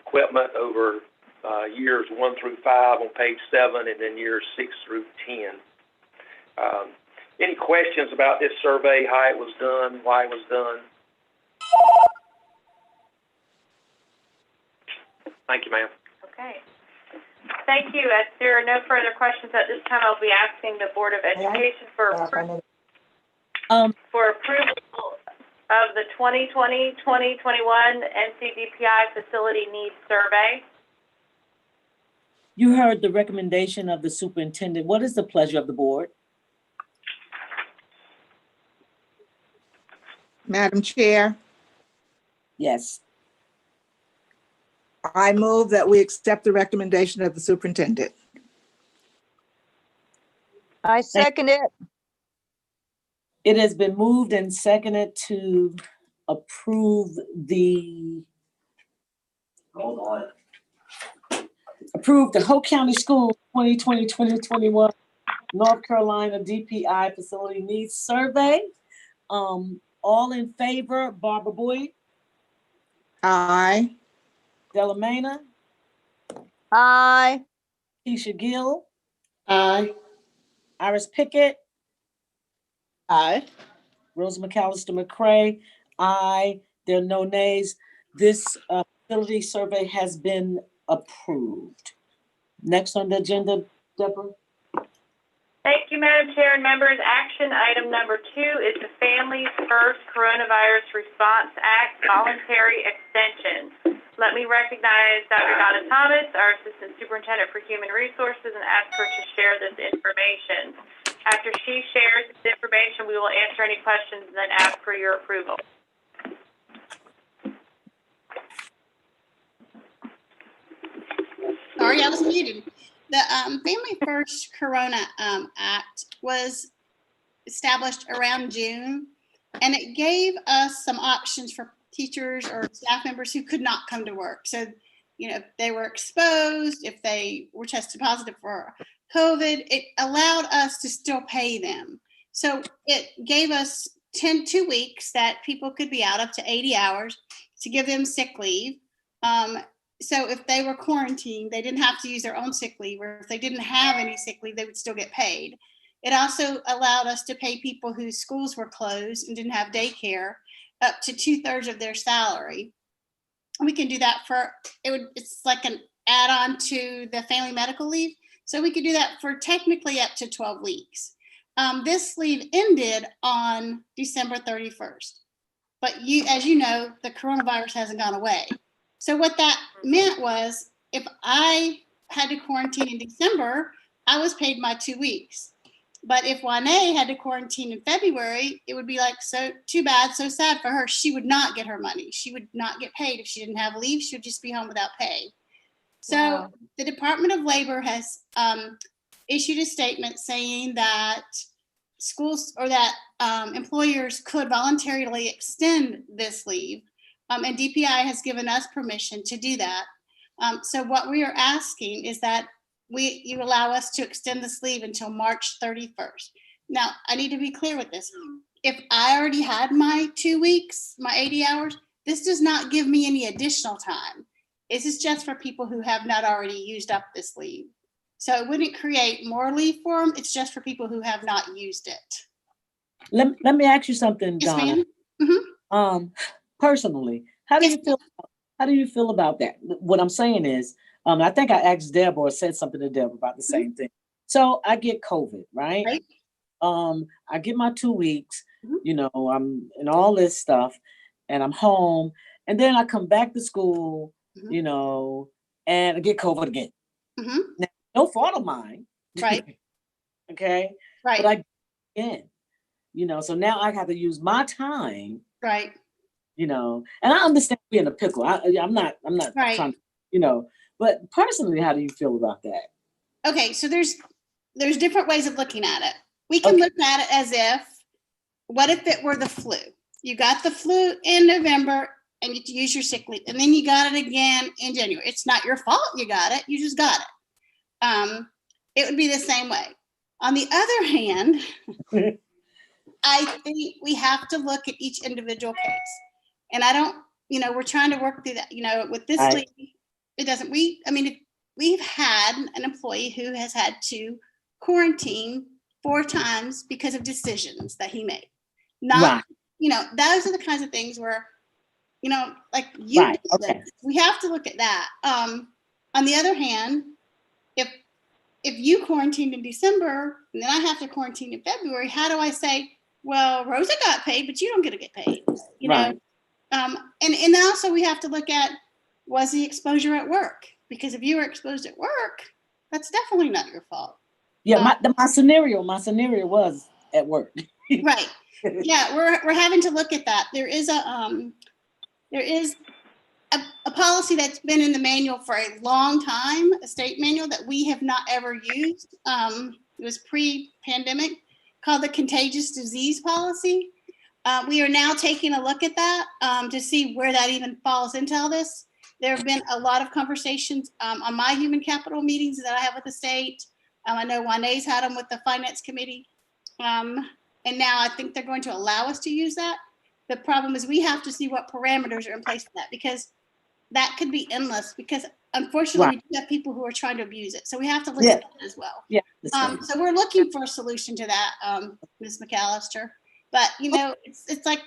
equipment over years 1 through 5 on page 7, and then years 6 through 10. Any questions about this survey, how it was done, why it was done? Thank you, ma'am. Okay. Thank you. As there are no further questions at this time, I'll be asking the Board of Education for approval of the 2020-2021 NCDPI Facility Needs Survey. You heard the recommendation of the superintendent. What is the pleasure of the board? Madam Chair, Yes. I move that we accept the recommendation of the superintendent. I second it. It has been moved and seconded to approve the, hold on. Approve the Hope County Schools 2020-2021 North Carolina DPI Facility Needs Survey. All in favor, Barbara Boyd, Aye. Delamena, Aye. Keisha Gill, Aye. Iris Pickett, Aye. Rose McAllister McCray, aye. There are no nays. This facility survey has been approved. Next on the agenda, Deborah. Thank you, Madam Chair and members. Action item number 2 is the Families First Coronavirus Response Act voluntary extension. Let me recognize Dr. Donna Thomas, our Assistant Superintendent for Human Resources, and ask her to share this information. After she shares this information, we will answer any questions and then ask for your approval. Sorry, I was muted. The Family First Corona Act was established around June, and it gave us some options for teachers or staff members who could not come to work. So, you know, if they were exposed, if they were tested positive for COVID, it allowed us to still pay them. So it gave us 2 weeks that people could be out up to 80 hours to give them sick leave. So if they were quarantined, they didn't have to use their own sick leave, or if they didn't have any sick leave, they would still get paid. It also allowed us to pay people whose schools were closed and didn't have daycare up to 2/3 of their salary. We can do that it's like an add-on to the family medical leave. So we could do that for technically up to 12 weeks. This leave ended on December 31st. But as you know, the coronavirus hasn't gone away. So what that meant was if I had to quarantine in December, I was paid my 2 weeks. But if Juane had to quarantine in February, it would be like, so too bad, so sad for her. She would not get her money. She would not get paid. If she didn't have leave, she would just be home without pay. So wow. The Department of Labor has issued a statement saying that schools or that employers could voluntarily extend this leave. And DPI has given us permission to do that. So what we are asking is that you allow us to extend this leave until March 31st. Now, I need to be clear with this. If I already had my 2 weeks, my 80 hours, this does not give me any additional time. This is just for people who have not already used up this leave. So it wouldn't create more leave for them. It's just for people who have not used it. Let me ask you something, Yes, Donna. ma'am. Personally, how do you feel about that? What I'm saying is, I think I asked Deborah or said something to Deborah about the same thing. So I get COVID, right? I get my 2 weeks, you know, I'm in all this stuff and I'm home, and then I come back to school, you know, and I get COVID again. Now, no fault of mine. Right. Okay. Right. But I get again, you know, so now I have to use my time. Right. You know, and I understand being a pickle. I'm not right. trying to, you know, but personally, how do you feel about that? Okay, so there's different ways of looking at it. We can look at it as if, what if it were the flu? You got the flu in November and you use your sick leave, and then you got it again in January. It's not your fault you got it, you just got it. It would be the same way. On the other hand, I think we have to look at each individual case. And I don't, we're trying to work through that, with this Right. leave, it doesn't, we've had an employee who has had to quarantine 4 times because of decisions that he made. Not, those are the kinds of things where, like you Right, did okay. this. We have to look at that. On the other hand, if you quarantined in December and then I have to quarantine in February, how do I say, well, Rosa got paid, but you don't get to get paid? Right. And also we have to look at, was the exposure at work? Because if you were exposed at work, that's definitely not your fault. Yeah, my scenario was at work. Right. Yeah, we're having to look at that. There is a policy that's been in the manual for a long time, a state manual that we have not ever used. It was pre-pandemic, called the contagious disease policy. We are now taking a look at that to see where that even falls into all this. There have been a lot of conversations on my human capital meetings that I have with the state. I know Juane's had them with the finance committee. And now I think they're going to allow us to use that. The problem is we have to see what parameters are in place for that, because that could be endless, because unfortunately we do have people who are trying to abuse it. So we have to look at that as well. Yeah. So we're looking for a solution to that, Ms. McAllister. But it's like,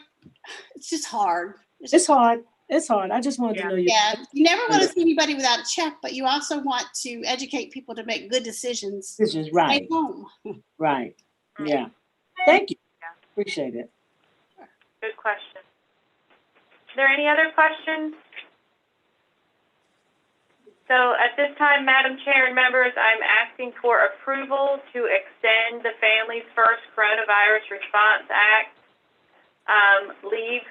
it's just hard. It's hard. It's hard. I just wanted to know you. Yeah, you never want to see anybody without a check, but you also want to educate people to make good decisions. Decisions, right. Stay home. Right. Yeah. Thank you. Appreciate it. Good question. Are there any other questions? So at this time, Madam Chair and members, I'm asking for approval to extend the Families First Coronavirus Response Act leave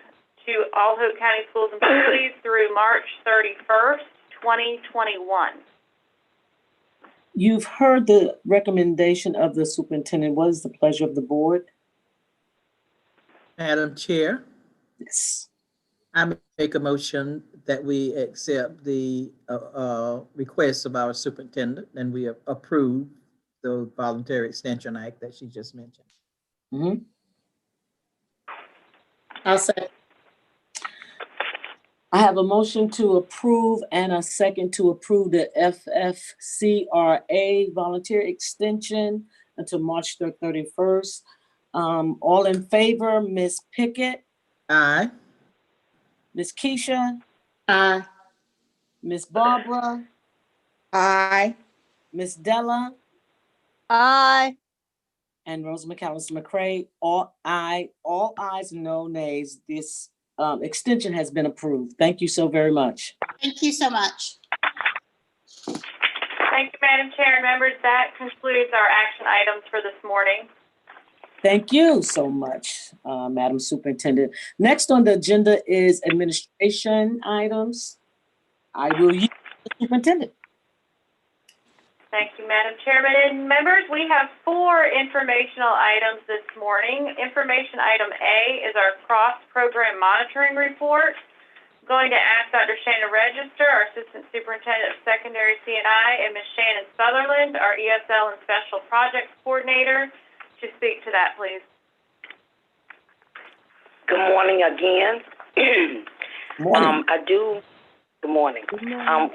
to all Hope County Schools employees through March 31st, 2021. You've heard the recommendation of the superintendent. What is the pleasure of the board? Madam Chair, Yes. I make a motion that we accept the request of our superintendent and we approve the Voluntary Extension Act that she just mentioned. Mm-hmm. I'll say. I have a motion to approve and a second to approve the FFCRA voluntary extension until March 31st. All in favor, Ms. Pickett, Aye. Ms. Keisha, Aye. Ms. Barbara, Aye. Ms. Della, Aye. and Rosa McAllister McCray. All aye, all ayes, no nays. This extension has been approved. Thank you so very much. Thank you so much. Thank you, Madam Chair and members. That concludes our action items for this morning. Thank you so much, Madam Superintendent. Next on the agenda is administration items. I will use the superintendent. Thank you, Madam Chairman and members. We have 4 informational items this morning. Information item A is our cross-program monitoring report. I'm going to ask Dr. Shannon Register, our Assistant Superintendent of Secondary C&I, and Ms. Shannon Sutherland, our ESL and Special Projects Coordinator, to speak to that, please. Good morning again. Morning. Good morning.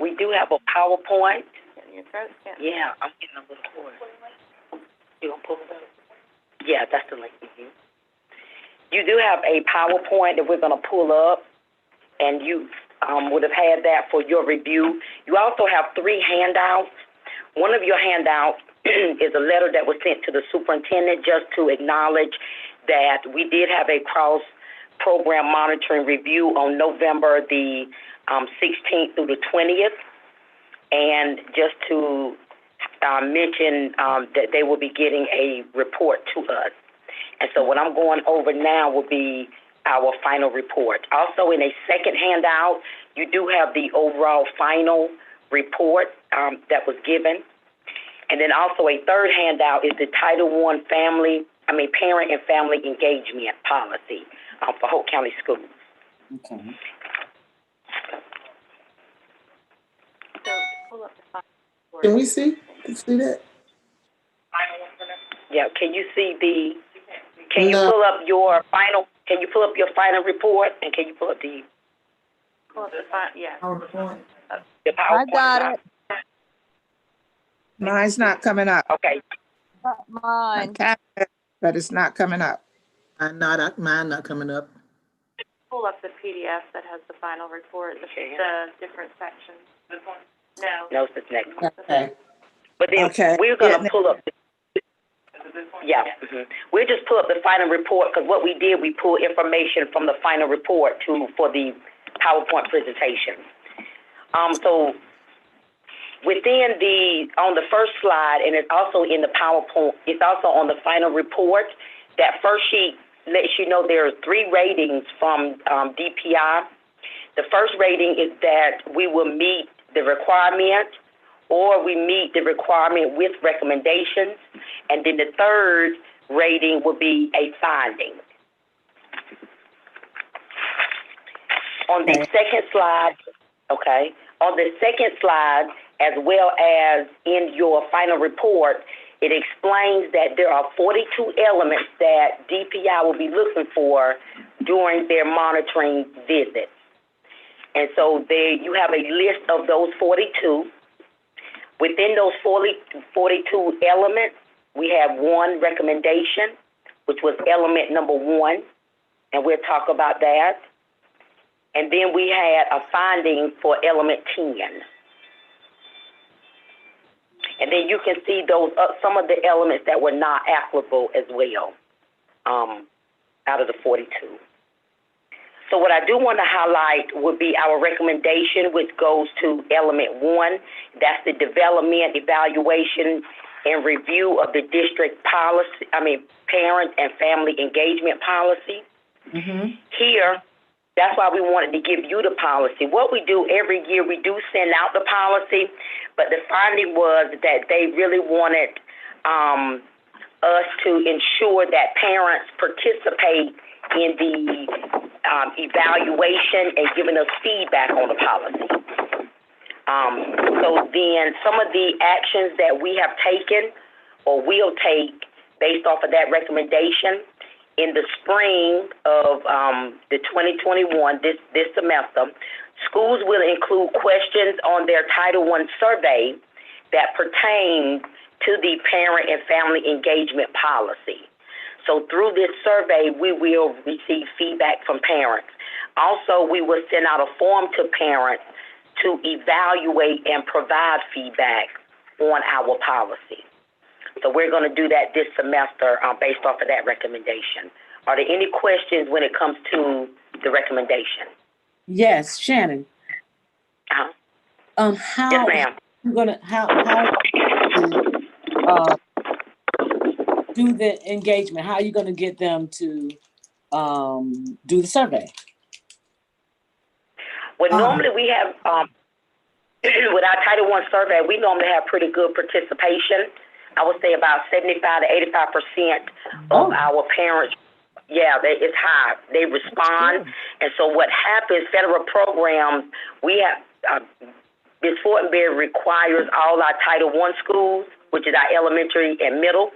We do have a PowerPoint. Yeah, I'm getting a little hoarse. You gonna pull it up? Yeah, that's the link. You do have a PowerPoint that we're gonna pull up, and you would have had that for your review. You also have 3 handouts. One of your handouts is a letter that was sent to the superintendent just to acknowledge that we did have a cross-program monitoring review on November the 16th through the 20th. And just to mention that they will be getting a report to us. And so what I'm going over now will be our final report. Also in a second handout, you do have the overall final report that was given. And then also a third handout is the Title I parent and family engagement policy for Hope County Schools. Okay. So pull up the file. Can we see? Can you see that? Yeah, can you see the, can you No. pull up your final, report, and can you pull up the Pull up the file, yeah. PowerPoint? I got it. Mine's not coming up. Okay. Got I mine. can, but it's not coming up. Mine not coming up. Pull up the PDF that has the final report, the different sections. This one? No. No, it's next one. Okay. But then Okay. we're gonna pull up. Yeah, we'll just pull up the final report, because what we did, we pulled information from the final report for the PowerPoint presentation. So within on the first slide, and it's also in the PowerPoint, it's also on the final report. That first sheet lets you know there are 3 ratings from DPI. The first rating is that we will meet the requirement, or we meet the requirement with recommendations. And then the third rating will be a finding. On the second slide, on the second slide, as well as in your final report, it explains that there are 42 elements that DPI will be looking for during their monitoring visits. And so you have a list of those 42. Within those 42 elements, we have one recommendation, which was element number 1, and we'll talk about that. And then we had a finding for element 10. And then you can see those some of the elements that were not applicable as well, out of the 42. So what I do want to highlight would be our recommendation, which goes to element 1. That's the development, evaluation, and review of the district policy, parent and family engagement policy. Here, that's why we wanted to give you the policy. What we do every year, we do send out the policy, but the finding was that they really wanted us to ensure that parents participate in the evaluation and giving us feedback on the policy. So then some of the actions that we have taken or will take based off of that recommendation in the spring of the 2021, this semester, schools will include questions on their Title I survey that pertain to the parent and family engagement policy. So through this survey, we will receive feedback from parents. Also, we will send out a form to parents to evaluate and provide feedback on our policy. So we're going to do that this semester based off of that recommendation. Are there any questions when it comes to the recommendation? Yes, Shannon. Yes, How ma'am. you gonna do the engagement? How are you gonna get them to do the survey? Well, normally we have with our Title I survey, we normally have pretty good participation. I would say about 75 to 85% of our parents. Yeah, it's high. They respond. And so what happens, federal programs, we have, Ms. Fortenberry requires all our Title I schools, which is our elementary and middle,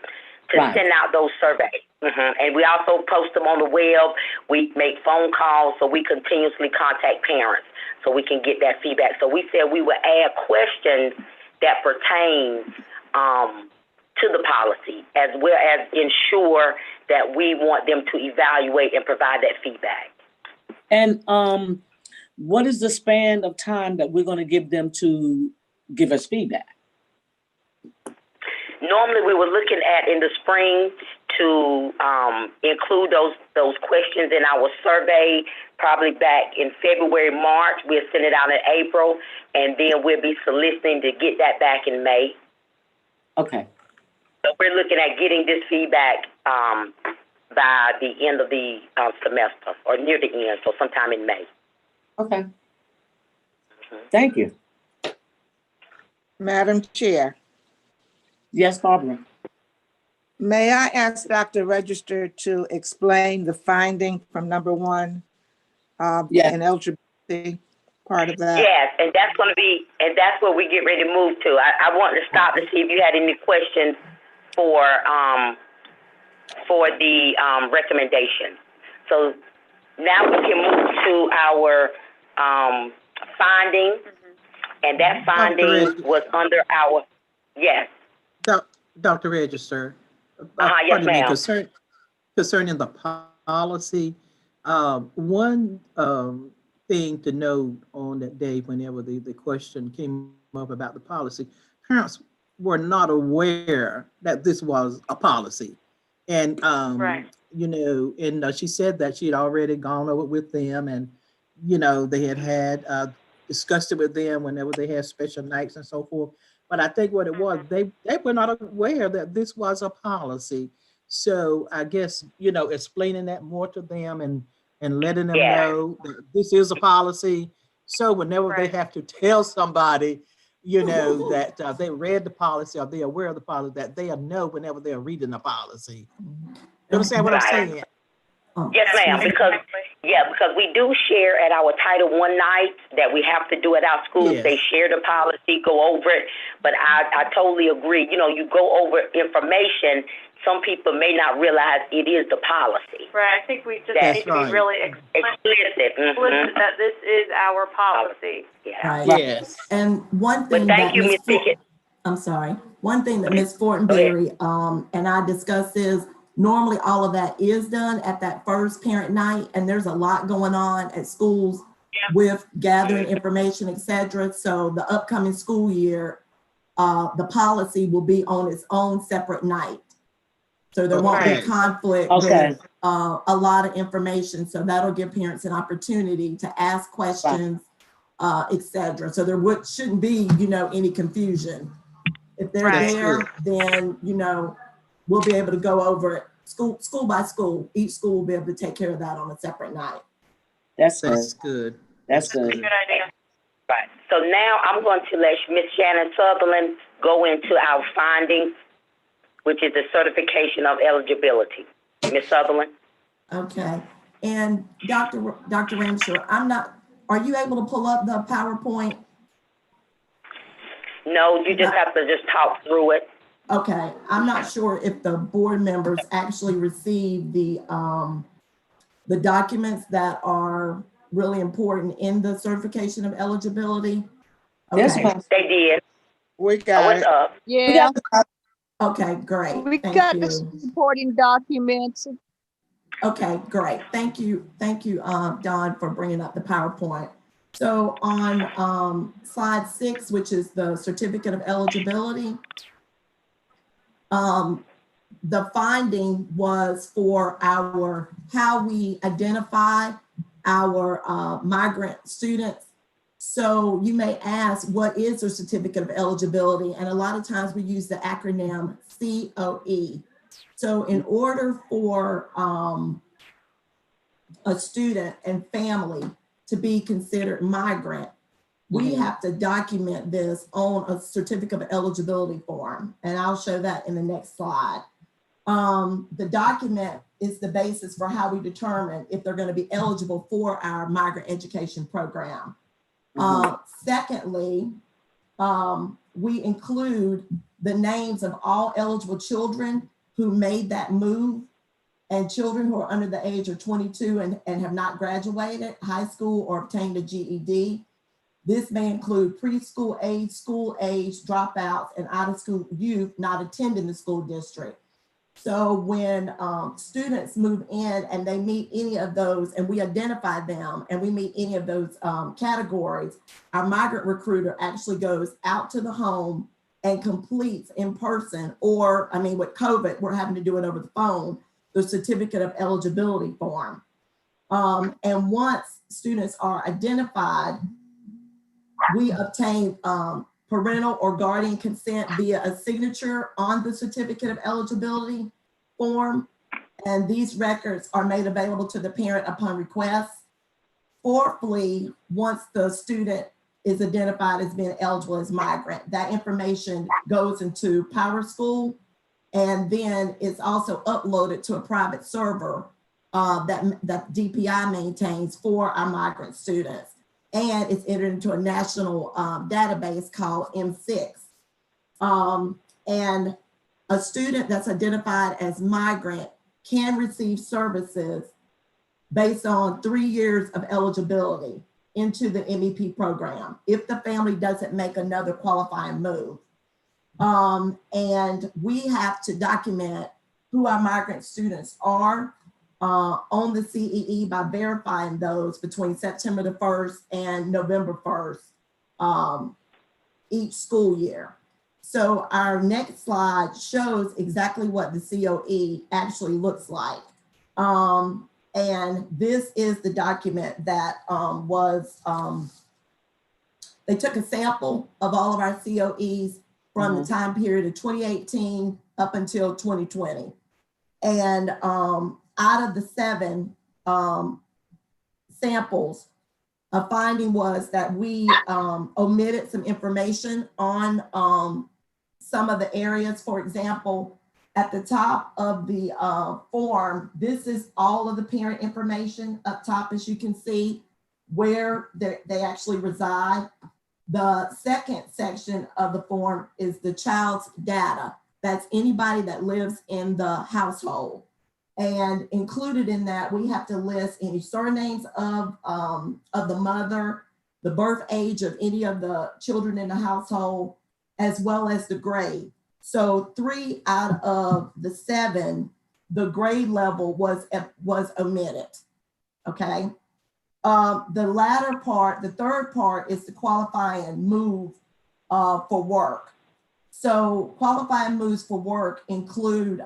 to send out those surveys. And we also post them on the web. We make phone calls, so we continuously contact parents so we can get that feedback. So we said we would add questions that pertain to the policy, as well as ensure that we want them to evaluate and provide that feedback. And what is the span of time that we're going to give them to give us feedback? Normally, we were looking at in the spring to include those questions in our survey, probably back in February, March. We'll send it out in April, and then we'll be soliciting to get that back in May. Okay. So we're looking at getting this feedback by the end of the semester, or near the end, so sometime in May. Okay. Thank you. Madam Chair. Yes, Barbara. May I ask Dr. Register to explain the finding from number 1 Yes. and eligibility part of that? Yes, and that's where we get ready to move to. I wanted to stop to see if you had any questions for the recommendation. So now we can move to our finding, and that finding was under our, yes. Dr. Register. Yes, Pardon me, ma'am. concerning the policy, one thing to note on that day, whenever the question came up about the policy, parents were not aware that this was a policy. And, Right. you know, and she said that she had already gone over it with them, and, you know, they had discussed it with them whenever they had special nights and so forth. But I think what it was, they were not aware that this was a policy. So I guess, you know, explaining that more to them and letting them Yeah. know that this is a policy. So whenever they have to tell somebody, you know, that they read the policy or they're aware of the policy, that they'll know whenever they're reading the policy. You understand what I'm saying? Yes, ma'am, because we do share at our Title I nights that we have to do at our schools. Yes. They share the policy, go over it, but I totally agree. You know, you go over information, some people may not realize it is the policy. Right, I think we just That's need to be really explicit that this is our policy. Yeah. Right. Yes. And one thing But thank that you, Ms. Ms. Pickett. I'm sorry. One thing that Ms. Fortenberry and I discussed is normally all of that is done at that first parent night, and there's a lot going on at schools with gathering information, et cetera. So the upcoming school year, the policy will be on its own separate night. So there won't be conflict with a lot of information. So that'll give parents an opportunity to ask questions, et cetera. So there shouldn't be, you know, any confusion. If they're there, then, you know, we'll be able to go over it school by school. Each school will be able to take care of that on a separate night. That's good. That's good. Good idea. Right. So now I'm going to let Ms. Shannon Sutherland go into our findings, which is the certification of eligibility. Ms. Sutherland? Okay. And Dr. Ramshaw, are you able to pull up the PowerPoint? No, you just have to just talk through it. Okay. I'm not sure if the board members actually received the documents that are really important in the certification of eligibility. Yes, Okay. ma'am. They did. We got it. Up. Yeah, Okay, great. we Thank got you. the supporting documents. Okay, great. Thank you, Dawn, for bringing up the PowerPoint. So on slide 6, which is the certificate of eligibility, the finding was for how we identify our migrant students. So you may ask, what is a certificate of eligibility? And a lot of times we use the acronym COE. So in order for a student and family to be considered migrant, we have to document this on a certificate of eligibility form. And I'll show that in the next slide. The document is the basis for how we determine if they're going to be eligible for our migrant education program. Secondly, we include the names of all eligible children who made that move, and children who are under the age of 22 and have not graduated high school or obtained a GED. This may include preschool age, school age, dropouts, and out-of-school youth not attending the school district. So when students move in and they meet any of those, and we identify them and we meet any of those categories, our migrant recruiter actually goes out to the home and completes in person, or I mean, with COVID, we're having to do it over the phone, the certificate of eligibility form. And once students are identified, we obtain parental or guardian consent via a signature on the certificate of eligibility form. And these records are made available to the parent upon request. Fourthly, once the student is identified as being eligible as migrant, that information goes into PowerSchool, And then it's also uploaded to a private server that DPI maintains for our migrant students. And it's entered into a national database called M6. And a student that's identified as migrant can receive services based on 3 years of eligibility into the MEP program if the family doesn't make another qualifying move. And we have to document who our migrant students are on the CEE by verifying those between September the 1st and November 1st each school year. So our next slide shows exactly what the COE actually looks like. And this is the document that they took a sample of all of our COEs from the time period of 2018 up until 2020. And out of the 7 samples, a finding was that we omitted some information on some of the areas. For example, at the top of the form, this is all of the parent information up top, as you can see, where they actually reside. The second section of the form is the child's data. That's anybody that lives in the household. And included in that, we have to list any surnames of the mother, the birth age of any of the children in the household, as well as the grade. So 3 out of the 7, the grade level was omitted, okay? The latter part, the third part, is the qualifying move for work. So qualifying moves for work include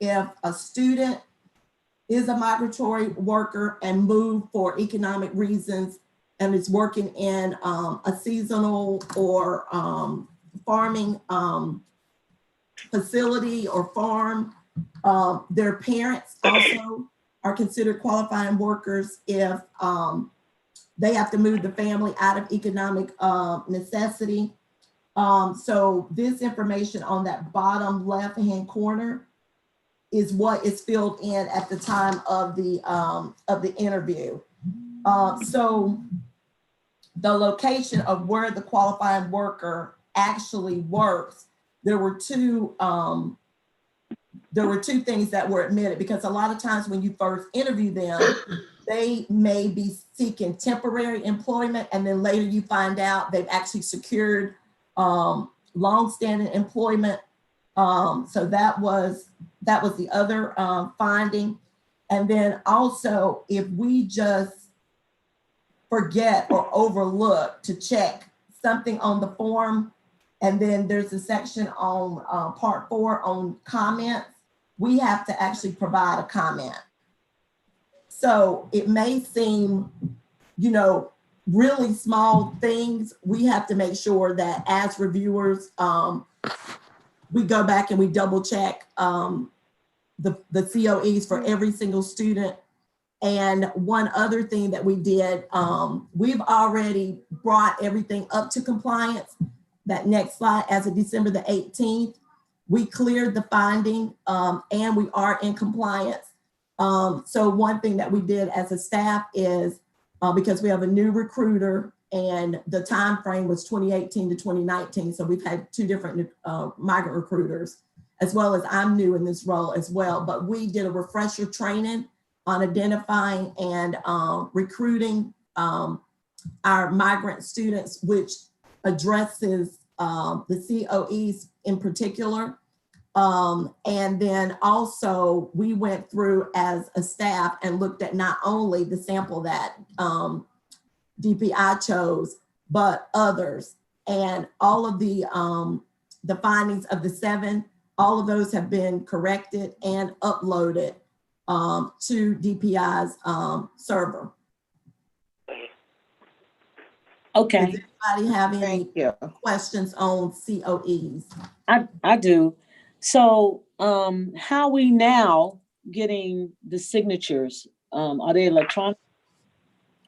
if a student is a migratory worker and moved for economic reasons and is working in a seasonal or farming facility or farm. Their parents also are considered qualifying workers if they have to move the family out of economic necessity. So this information on that bottom left-hand corner is what is filled in at the time of the interview. So the location of where the qualifying worker actually works, there were two things that were admitted, because a lot of times when you first interview them, they may be seeking temporary employment, and then later you find out they've actually secured long-standing employment. So that was the other finding. And then also, if we just forget or overlook to check something on the form, and then there's a section on part 4 on comments, we have to actually provide a comment. So it may seem, really small things. We have to make sure that as reviewers, we go back and we double check the COEs for every single student. And one other thing that we did, we've already brought everything up to compliance. That next slide, as of December the 18th, we cleared the finding and we are in compliance. So one thing that we did as a staff is, because we have a new recruiter and the time frame was 2018 to 2019. So we've had 2 different migrant recruiters, as well as I'm new in this role as well. But we did a refresher training on identifying and recruiting our migrant students, which addresses the COEs in particular. And then also we went through as a staff and looked at not only the sample that DPI chose, but others. And all of the findings of the 7, all of those have been corrected and uploaded to DPI's server. Okay. Does anybody have any questions on COEs? I do. So how are we now getting the signatures? Are they electronic?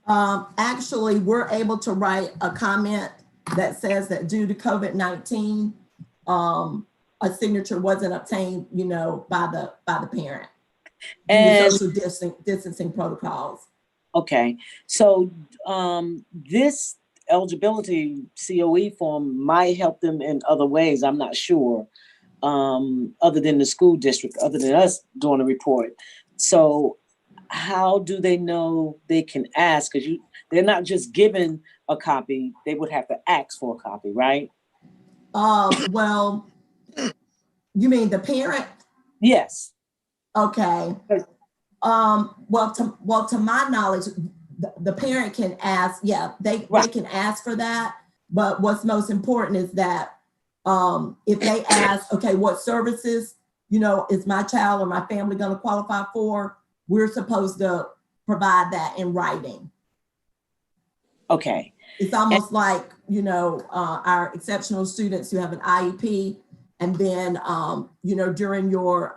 Actually, we're able to write a comment that says that due to COVID-19, a signature wasn't obtained, you know, by the parent. And social distancing protocols. okay, so this eligibility COE form might help them in other ways. I'm not sure, other than the school district, other than us doing a report. So how do they know they can ask? Because they're not just given a copy, they would have to ask for a copy, right? Well, you mean the parent? Yes. Okay. Well, to my knowledge, the parent can ask, yeah, they can ask for that. But what's most important is that if they ask, okay, what services, you know, is my child or my family going to qualify for, we're supposed to provide that in writing. Okay. It's almost like, you know, our exceptional students who have an IEP, and then, you know, during your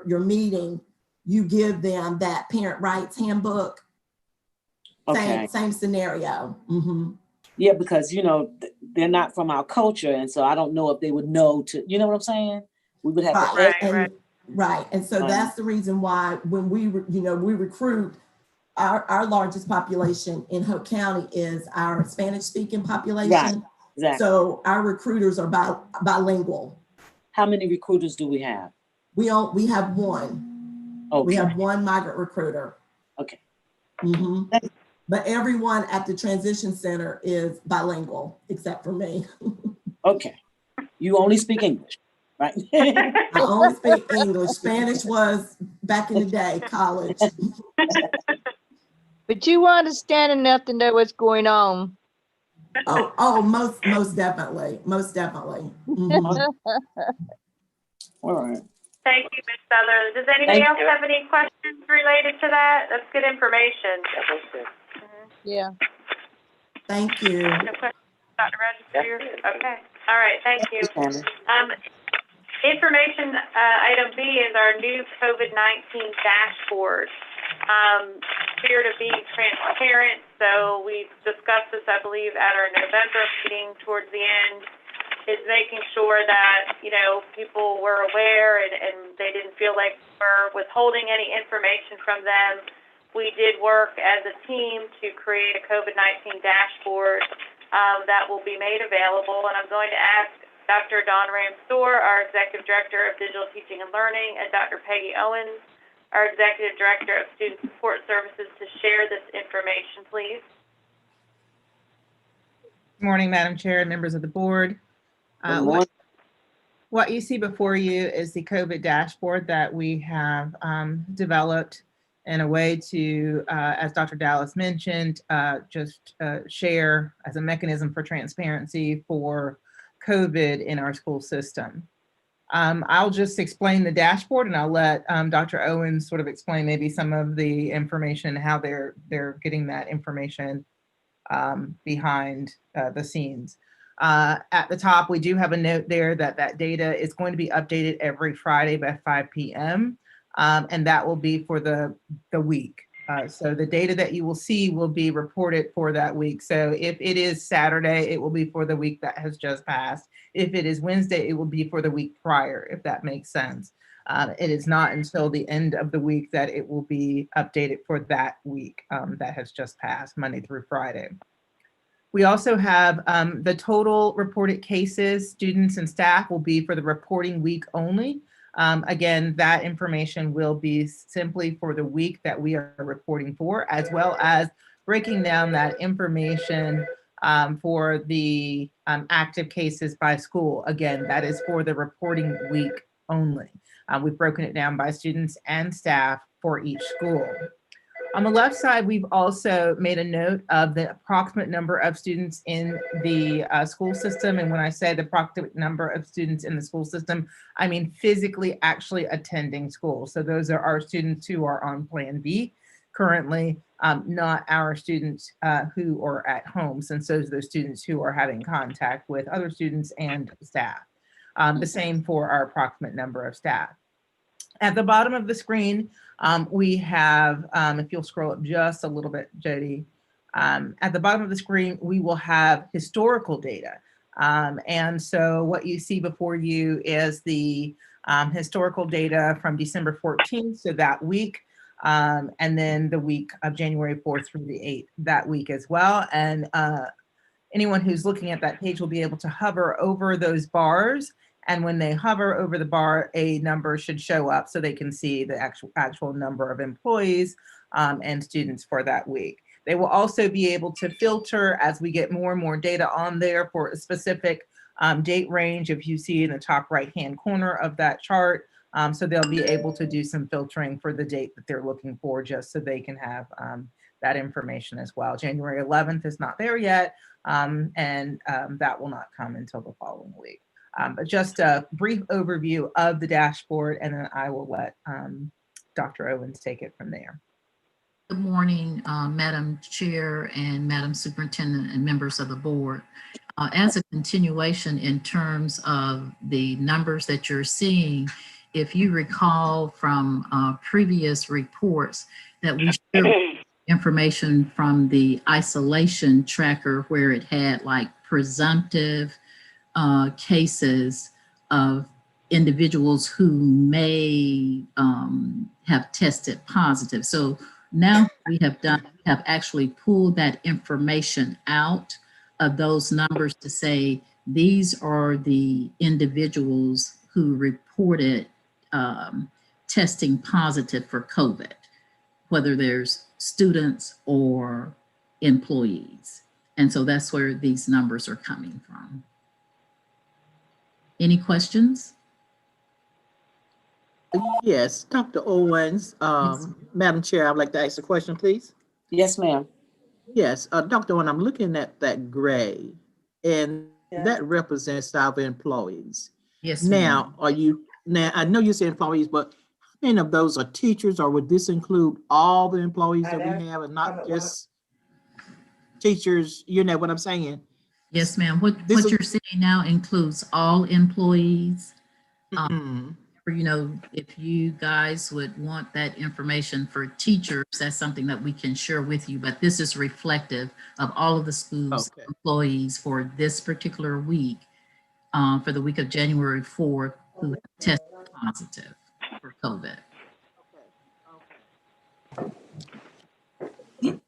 meeting, you give them that parent rights handbook. Okay. Same scenario. Mm-hmm. Yeah, because, you know, they're not from our culture. And so I don't know if they would know to, you know what I'm saying? We would have to. Right. And so that's the reason why when we recruit, our largest population in Hope County is our Spanish speaking population. Right. Exactly. So our recruiters are bilingual. How many recruiters do we have? We have one. Okay. We have one migrant recruiter. Okay. Mm-hmm. But everyone at the transition center is bilingual except for me. Okay. You only speak English, right? I only speak English. Spanish was back in the day, college. But you understand enough to know what's going on. Oh, most definitely. Most definitely. Mm-hmm. All right. Thank you, Ms. Sutherland. Does anybody else have any questions related to that? That's good information. Yeah. Thank you. No questions, Dr. Register? Okay. All right. Thank you. Information item B is our new COVID-19 dashboard. Here to be transparent, so we discussed this, I believe, at our November meeting towards the end, is making sure that, you know, people were aware and they didn't feel like we're withholding any information from them. We did work as a team to create a COVID-19 dashboard that will be made available, and I'm going to ask Dr. Dawn Ramsour, our Executive Director of Digital Teaching and Learning, and Dr. Peggy Owens, our Executive Director of Student Support Services, to share this information, please. Good morning, Madam Chair and members of the board. What you see before you is the COVID dashboard that we have developed in a way to, as Dr. Dallas mentioned, just share as a mechanism for transparency for COVID in our school system. I'll just explain the dashboard, and I'll let Dr. Owens sort of explain maybe some of the information, how they're getting that information behind the scenes. At the top, we do have a note there that data is going to be updated every Friday by 5 p.m. And that will be for the week. So the data that you will see will be reported for that week. So if it is Saturday, it will be for the week that has just passed. If it is Wednesday, it will be for the week prior, if that makes sense. It is not until the end of the week that it will be updated for that week that has just passed, Monday through Friday. We also have the total reported cases, students and staff will be for the reporting week only. Again, that information will be simply for the week that we are reporting for, as well as breaking down that information for the active cases by school. Again, that is for the reporting week only. We've broken it down by students and staff for each school. On the left side, we've also made a note of the approximate number of students in the school system. And when I say the approximate number of students in the school system, I mean physically actually attending school. So those are our students who are on Plan B currently, not our students who are at home, since those are the students who are having contact with other students and staff. The same for our approximate number of staff. At the bottom of the screen, we have, if you'll scroll up just a little bit, Jody, at the bottom of the screen, we will have historical data. And so what you see before you is the historical data from December 14th, so that week, and then the week of January 4th through the 8th, that week as well. And anyone who's looking at that page will be able to hover over those bars. And when they hover over the bar, a number should show up so they can see the actual number of employees and students for that week. They will also be able to filter as we get more and more data on there for a specific date range, if you see in the top right-hand corner of that chart. So they'll be able to do some filtering for the date that they're looking for, just so they can have that information as well. January 11th is not there yet, and that will not come until the following week. But just a brief overview of the dashboard, and then I will let Dr. Owens take it from there. Good morning, Madam Chair and Madam Superintendent and members of the board. As a continuation in terms of the numbers that you're seeing, if you recall from previous reports that we shared information from the isolation tracker where it had like presumptive cases of individuals who may have tested positive. So now we have actually pulled that information out of those numbers to say these are the individuals who reported testing positive for COVID, whether there's students or employees. And so that's where these numbers are coming from. Any questions? Yes, Dr. Owens, Madam Chair, I'd like to ask a question, please. Yes, ma'am. Yes, Dr. Owens, I'm looking at that gray, and that represents our employees. Yes. Now, I know you say employees, but how many of those are teachers, or would this include all the employees that we have and not just teachers? You know what I'm saying? Yes, ma'am. What you're seeing now includes all employees. You know, if you guys would want that information for teachers, that's something that we can share with you, but this is reflective of all of the school's employees for this particular week, for the week of January 4th, who have tested positive for COVID.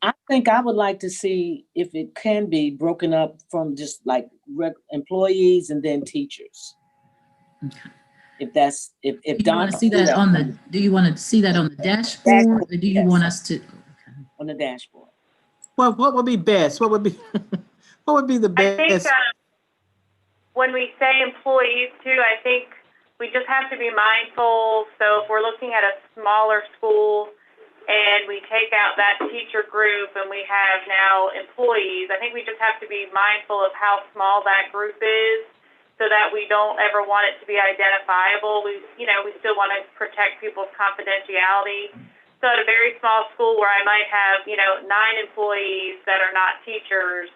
I think I would like to see if it can be broken up from just like employees and then teachers. Okay. If that's if do you want to see that on the do you want to see that on the dashboard, or do you want us to on the dashboard? Well, what would be best? What would be the best? I think when we say employees too, I think we just have to be mindful. So if we're looking at a smaller school and we take out that teacher group and we have now employees, I think we just have to be mindful of how small that group is, so that we don't ever want it to be identifiable. We still want to protect people's confidentiality. So at a very small school where I might have, 9 employees that are not teachers,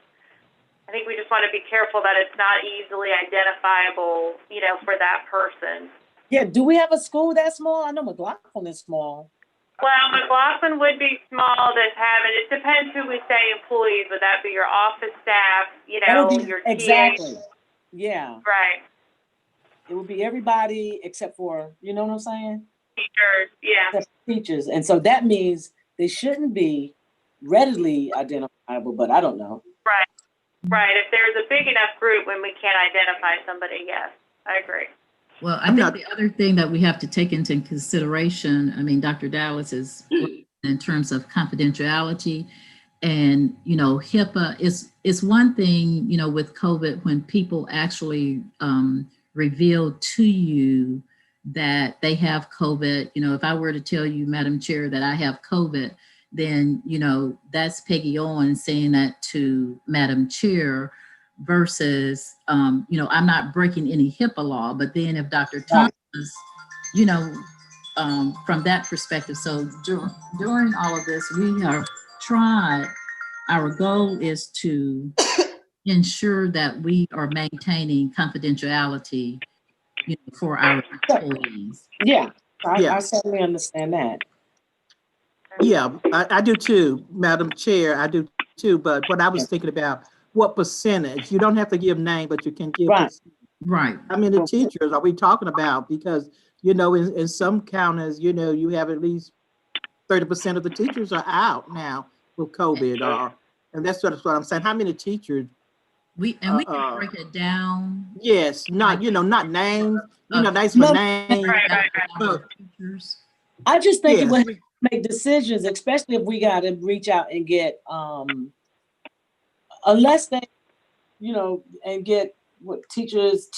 I think we just want to be careful that it's not easily identifiable, for that person. Yeah, do we have a school that small? I know McLaughlin is small. Well, McLaughlin would be small to have it. It depends who we say employees. Would that be your office staff, your exactly. TAs? Yeah. Right. It would be everybody except for, you know what I'm saying? Teachers, yeah. Except teachers. And so that means they shouldn't be readily identifiable, but I don't know. Right. Right. If there's a big enough group when we can't identify somebody, yes, I agree. Well, I think the other thing that we have to take into consideration, I mean, Dr. Dallas is in terms of confidentiality. And, HIPAA is one thing, with COVID, when people actually reveal to you that they have COVID, if I were to tell you, Madam Chair, that I have COVID, then, that's Peggy Owens saying that to Madam Chair versus, I'm not breaking any HIPAA law. But then if Dr. Thomas, from that perspective, so during all of this, we have tried, our goal is to ensure that we are maintaining confidentiality, for our employees. Yeah, I certainly understand that. Yeah, I do too, Madam Chair, I do too. But what I was thinking about, what percentage. You don't have to give name, but you can give. Right. Right. How many teachers are we talking about? Because, you know, in some counties, you know, you have at least 30% of the teachers are out now with COVID. And that's what I'm saying. How many teachers? We can break it down. Yes, not, you know, not names, you know, nice for No. names. Teachers. I just think it Yes. would make decisions, especially if we got to reach out and get, unless they, you know, and get what teachers,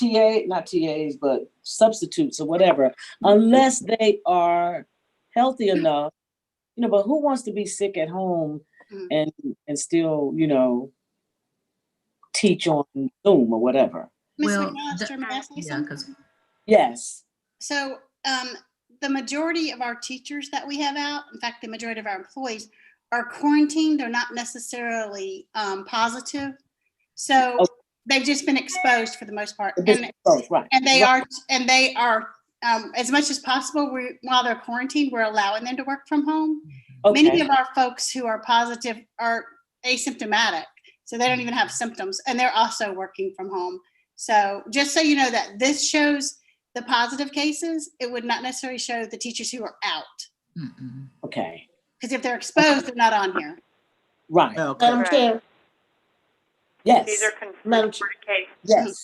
not TAs, but substitutes or whatever, unless they are healthy enough, you know, but who wants to be sick at home and still, you know, teach on Zoom or whatever? Ms. Well, McAllister, may I say something? Yes. So the majority of our teachers that we have out, in fact, the majority of our employees are quarantined. They're not necessarily positive. So they've just been exposed for the most part. And they are, as much as possible, while they're quarantined, we're allowing them to work from home. Okay. Many of our folks who are positive are asymptomatic, so they don't even have symptoms, and they're also working from home. So just so you know that this shows the positive cases, it would not necessarily show the teachers who are out. Okay. Because if they're exposed, they're not on here. Right. Madam Chair. Yes. These are Madam confirmed cases.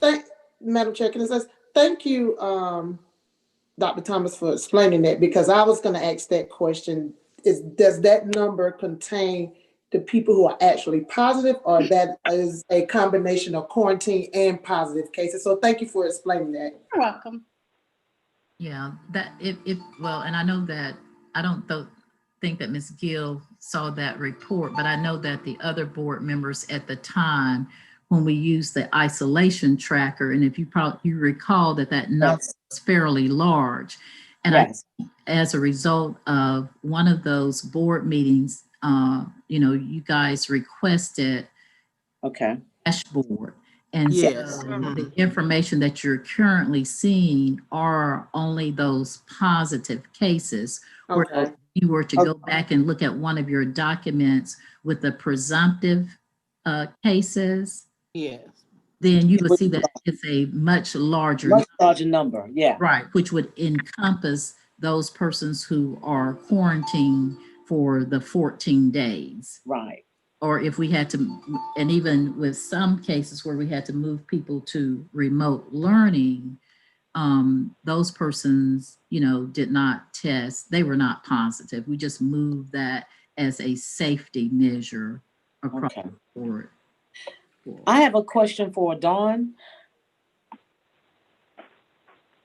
Yes. Madam Chair, can I say, thank you, Dr. Thomas, for explaining that, because I was going to ask that question. Does that number contain the people who are actually positive, or that is a combination of quarantine and positive cases? So thank you for explaining that. You're welcome. Yeah, that well, and I know that I don't think that Ms. Gill saw that report, but I know that the other board members at the time when we used the isolation tracker, and if you recall that number was fairly large, and as a result of one of those board meetings, you know, you guys requested dashboard. And so the information that you're currently seeing are only those positive cases. Or if you were to go back and look at one of your documents with the presumptive cases, then you would see that it's a much larger number, yeah. Right, which would encompass those persons who are quarantined for the 14 days. Right. Or if we had to, and even with some cases where we had to move people to remote learning, those persons, you know, did not test. They were not positive. We just moved that as a safety measure across the board. I have a question for Dawn.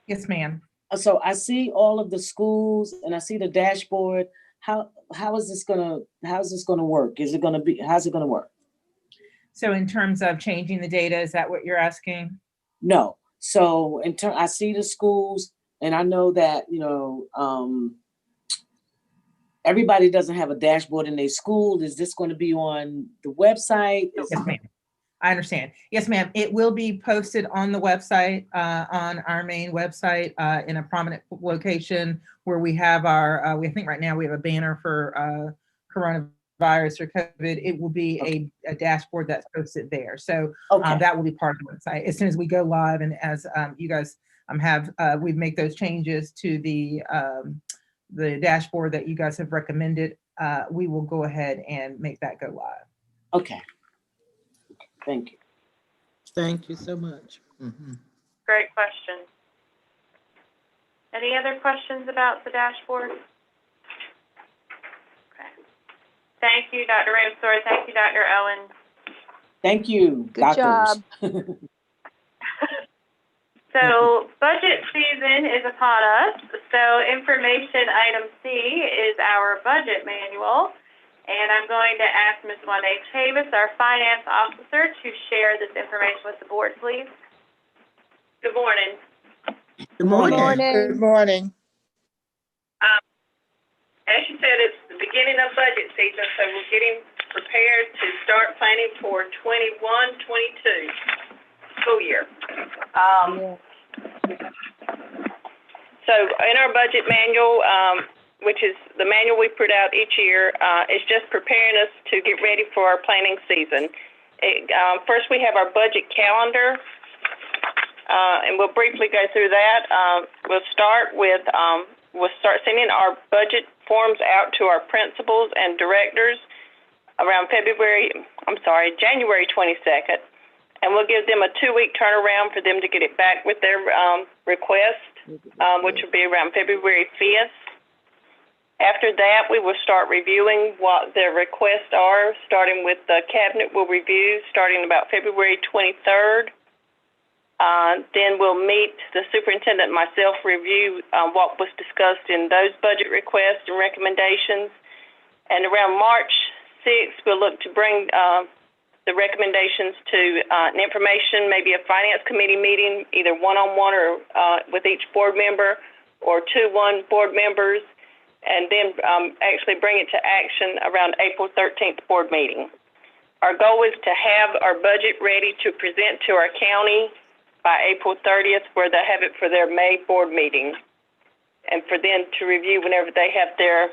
Yes, ma'am. So I see all of the schools and I see the dashboard. How is this gonna work? How's it gonna work? So in terms of changing the data, is that what you're asking? No. So I see the schools, and I know that, you know, everybody doesn't have a dashboard in their school. Is this going to be on the website? Yes, ma'am. I understand. Yes, ma'am. It will be posted on the website, on our main website, in a prominent location where we have our, we think right now we have a banner for coronavirus or COVID. It will be a dashboard that's posted there. So that will be part of the website. As soon as we go live and as you guys we make those changes to the dashboard that you guys have recommended, we will go ahead and make that go live. Okay. Thank you. Thank you so much. Great question. Any other questions about the dashboard? Okay. Thank you, Dr. Ramsor. Thank you, Dr. Owen. Thank you, Good job. So budget season is upon us. So information item C is our budget manual. And I'm going to ask Ms. Juanette Chavis, our finance officer, to share this information with the board, please. Good morning. Good morning. Good morning. As you said, it's the beginning of budget season, so we're getting prepared to start planning for 21-22 school year. So in our budget manual, which is the manual we put out each year, is just preparing us to get ready for our planning season. First, we have our budget calendar, and we'll briefly go through that. We'll start sending our budget forms out to our principals and directors around January 22nd, and we'll give them a 2-week turnaround for them to get it back with their request, which will be around February 5th. After that, we will start reviewing what their requests are, starting with the cabinet will review starting about February 23rd. Then we'll meet, the superintendent and myself review what was discussed in those budget requests and recommendations. And around March 6th, we'll look to bring the recommendations to an information, maybe a finance committee meeting, either one-on-one or with each board member, or 2-1 board members, and then actually bring it to action around April 13th board meeting. Our goal is to have our budget ready to present to our county by April 30th, where they have it for their May board meeting, and for them to review whenever they have their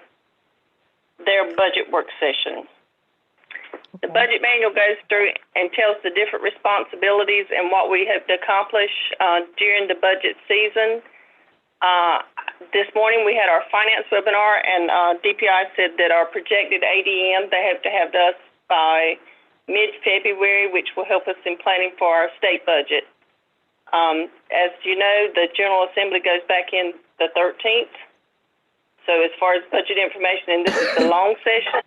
budget work session. The budget manual goes through and tells the different responsibilities and what we have to accomplish during the budget season. This morning we had our finance webinar, and DPI said that our projected ADM, they have to have us by mid-February, which will help us in planning for our state budget. As you know, the General Assembly goes back in the 13th. So as far as budget information, and this is the long session,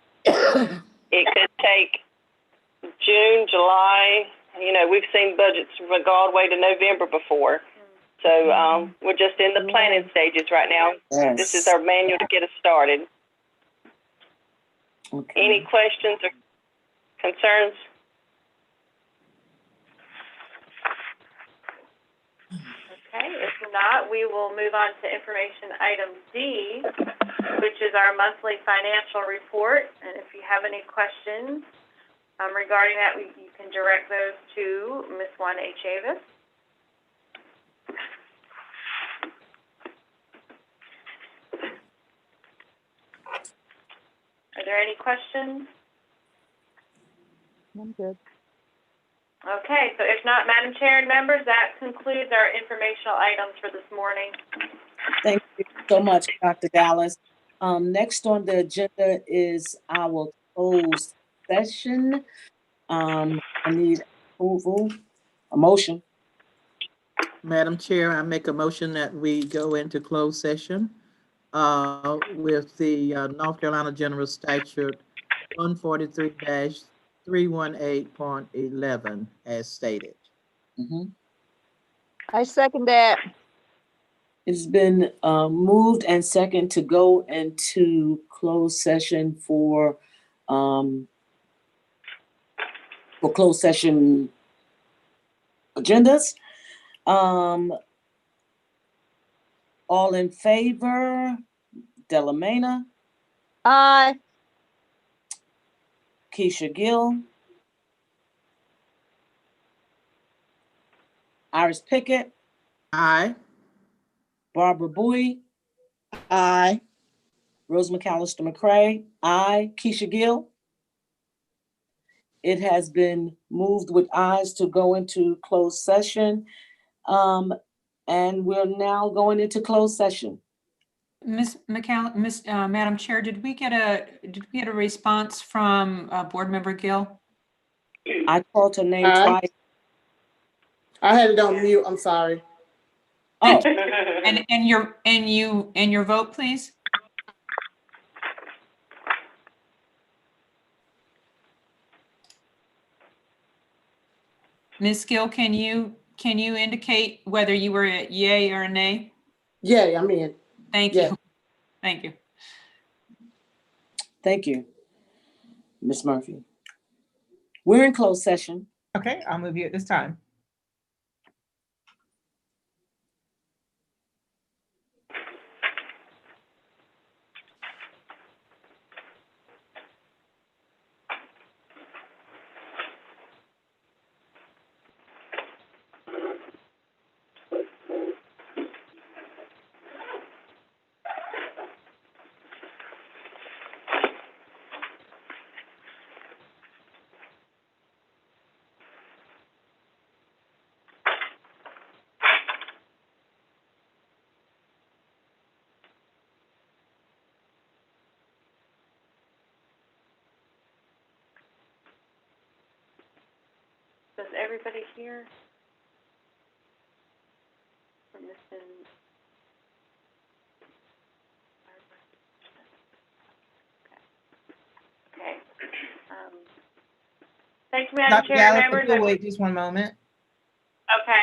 it could take June, July. You know, we've seen budgets go all the way to November before. So we're just in the planning stages right now. Yes. This is our manual to get us started. Okay. Any questions or concerns? Okay, if not, we will move on to information item D, which is our monthly financial report. And if you have any questions regarding that, you can direct those to Ms. Juan H. Avis. Are there any questions? I'm good. Okay, so if not, Madam Chair and members, that concludes our informational items for this morning. Thank you so much, Dr. Dallas. Next on the agenda is our closed session. I need approval, a motion. Madam Chair, I make a motion that we go into closed session with the North Carolina General Statute 143-318.11 as stated. I second that. It's been moved and second to go into closed session for closed session agendas. All in favor? Delamena, Aye. Keisha Gill, Iris Pickett, Aye. Barbara Bowie, Aye. Rose McAllister McCray, aye. Keisha Gill. It has been moved with ayes to go into closed session. And we're now going into closed session. Madam Chair, did we get a response from Board Member Gill? I called her name twice. I had it on mute. I'm sorry. Oh. and your vote, please. Ms. Gill, can you indicate whether you were a yay or a nay? Yeah, I'm in. Thank you. Thank you. Thank you, Ms. Murphy. We're in closed session. Okay, I'll move you at this time. Does everybody hear? We're missing. Okay. Thank you, Madam Dr. Chair and Gallus, if members. you'll wait just one moment. Okay.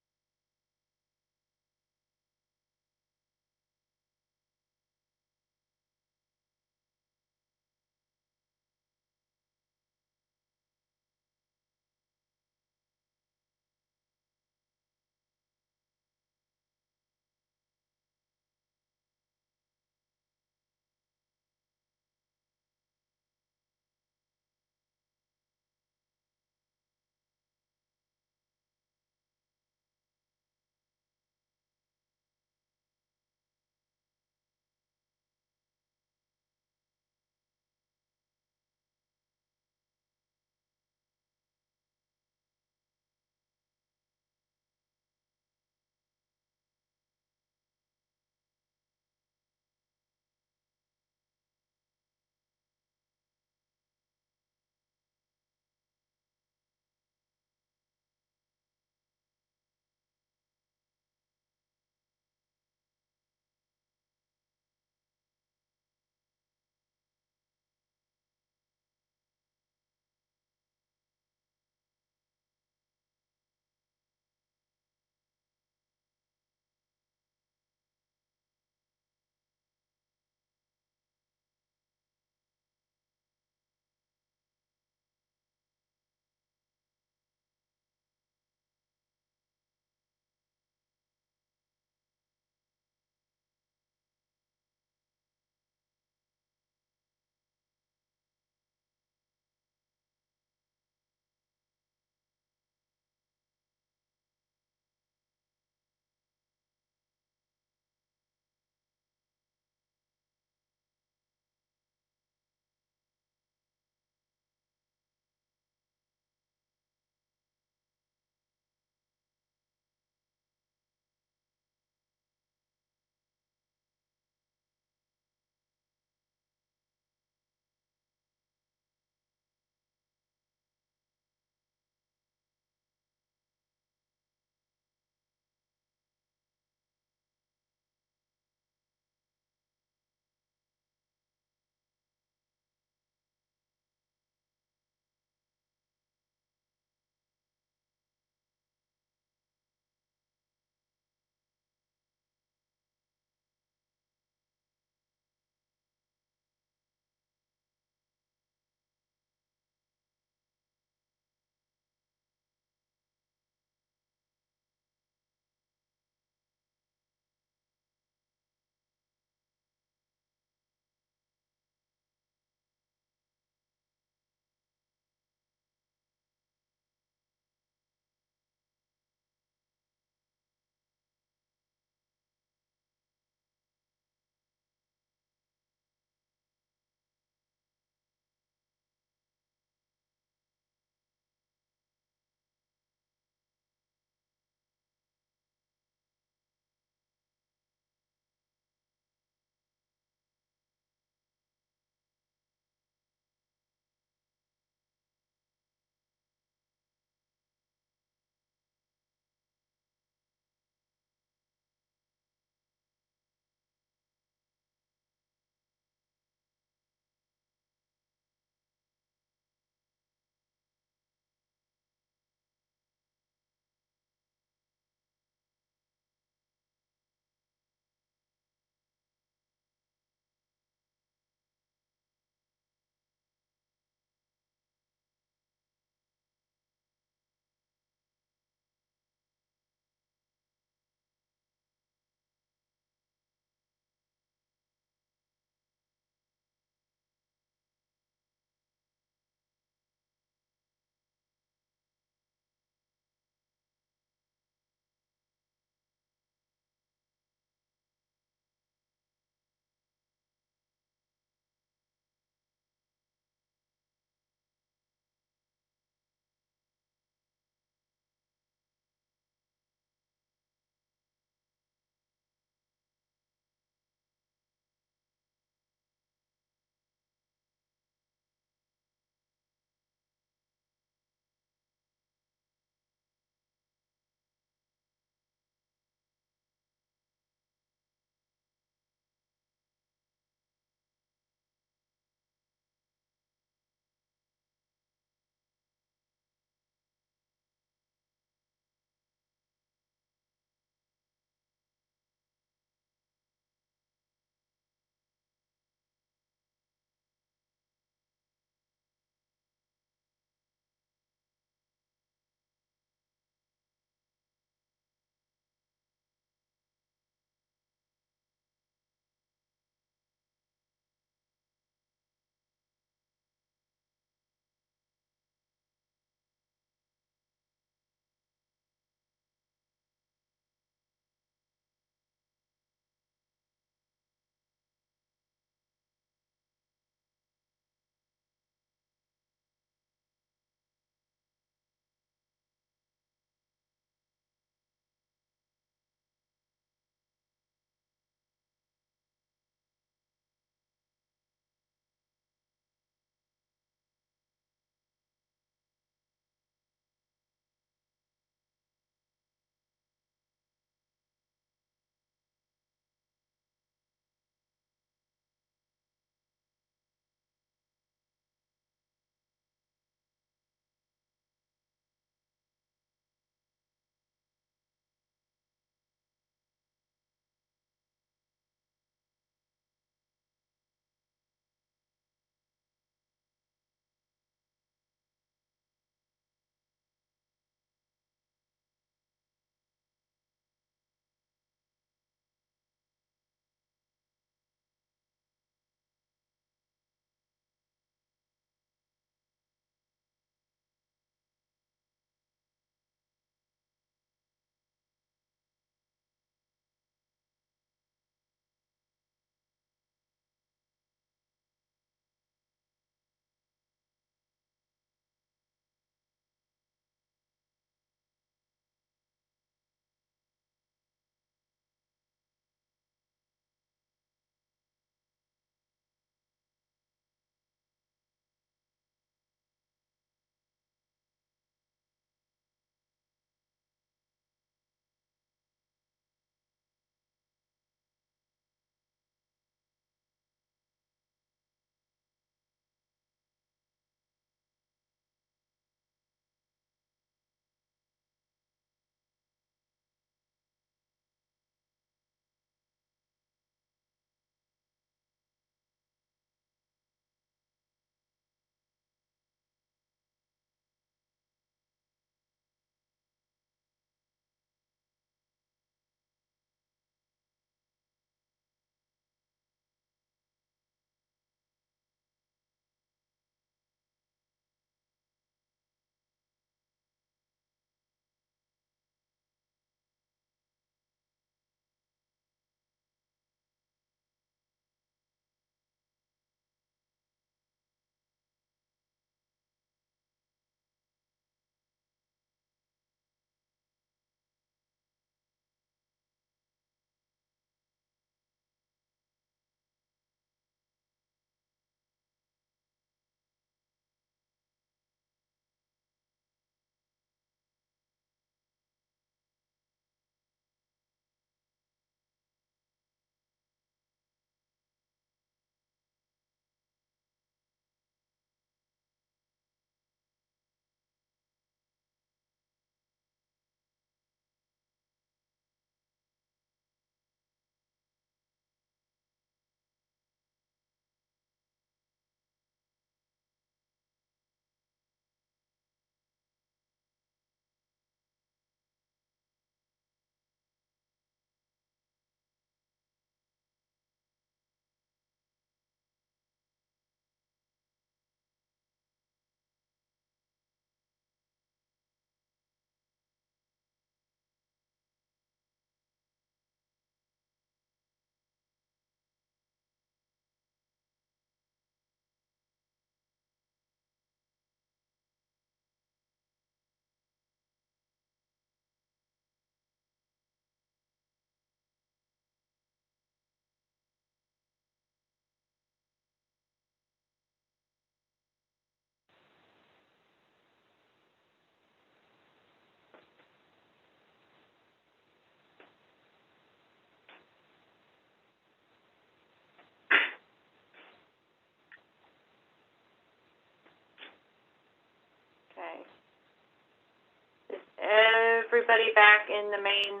everybody back in the main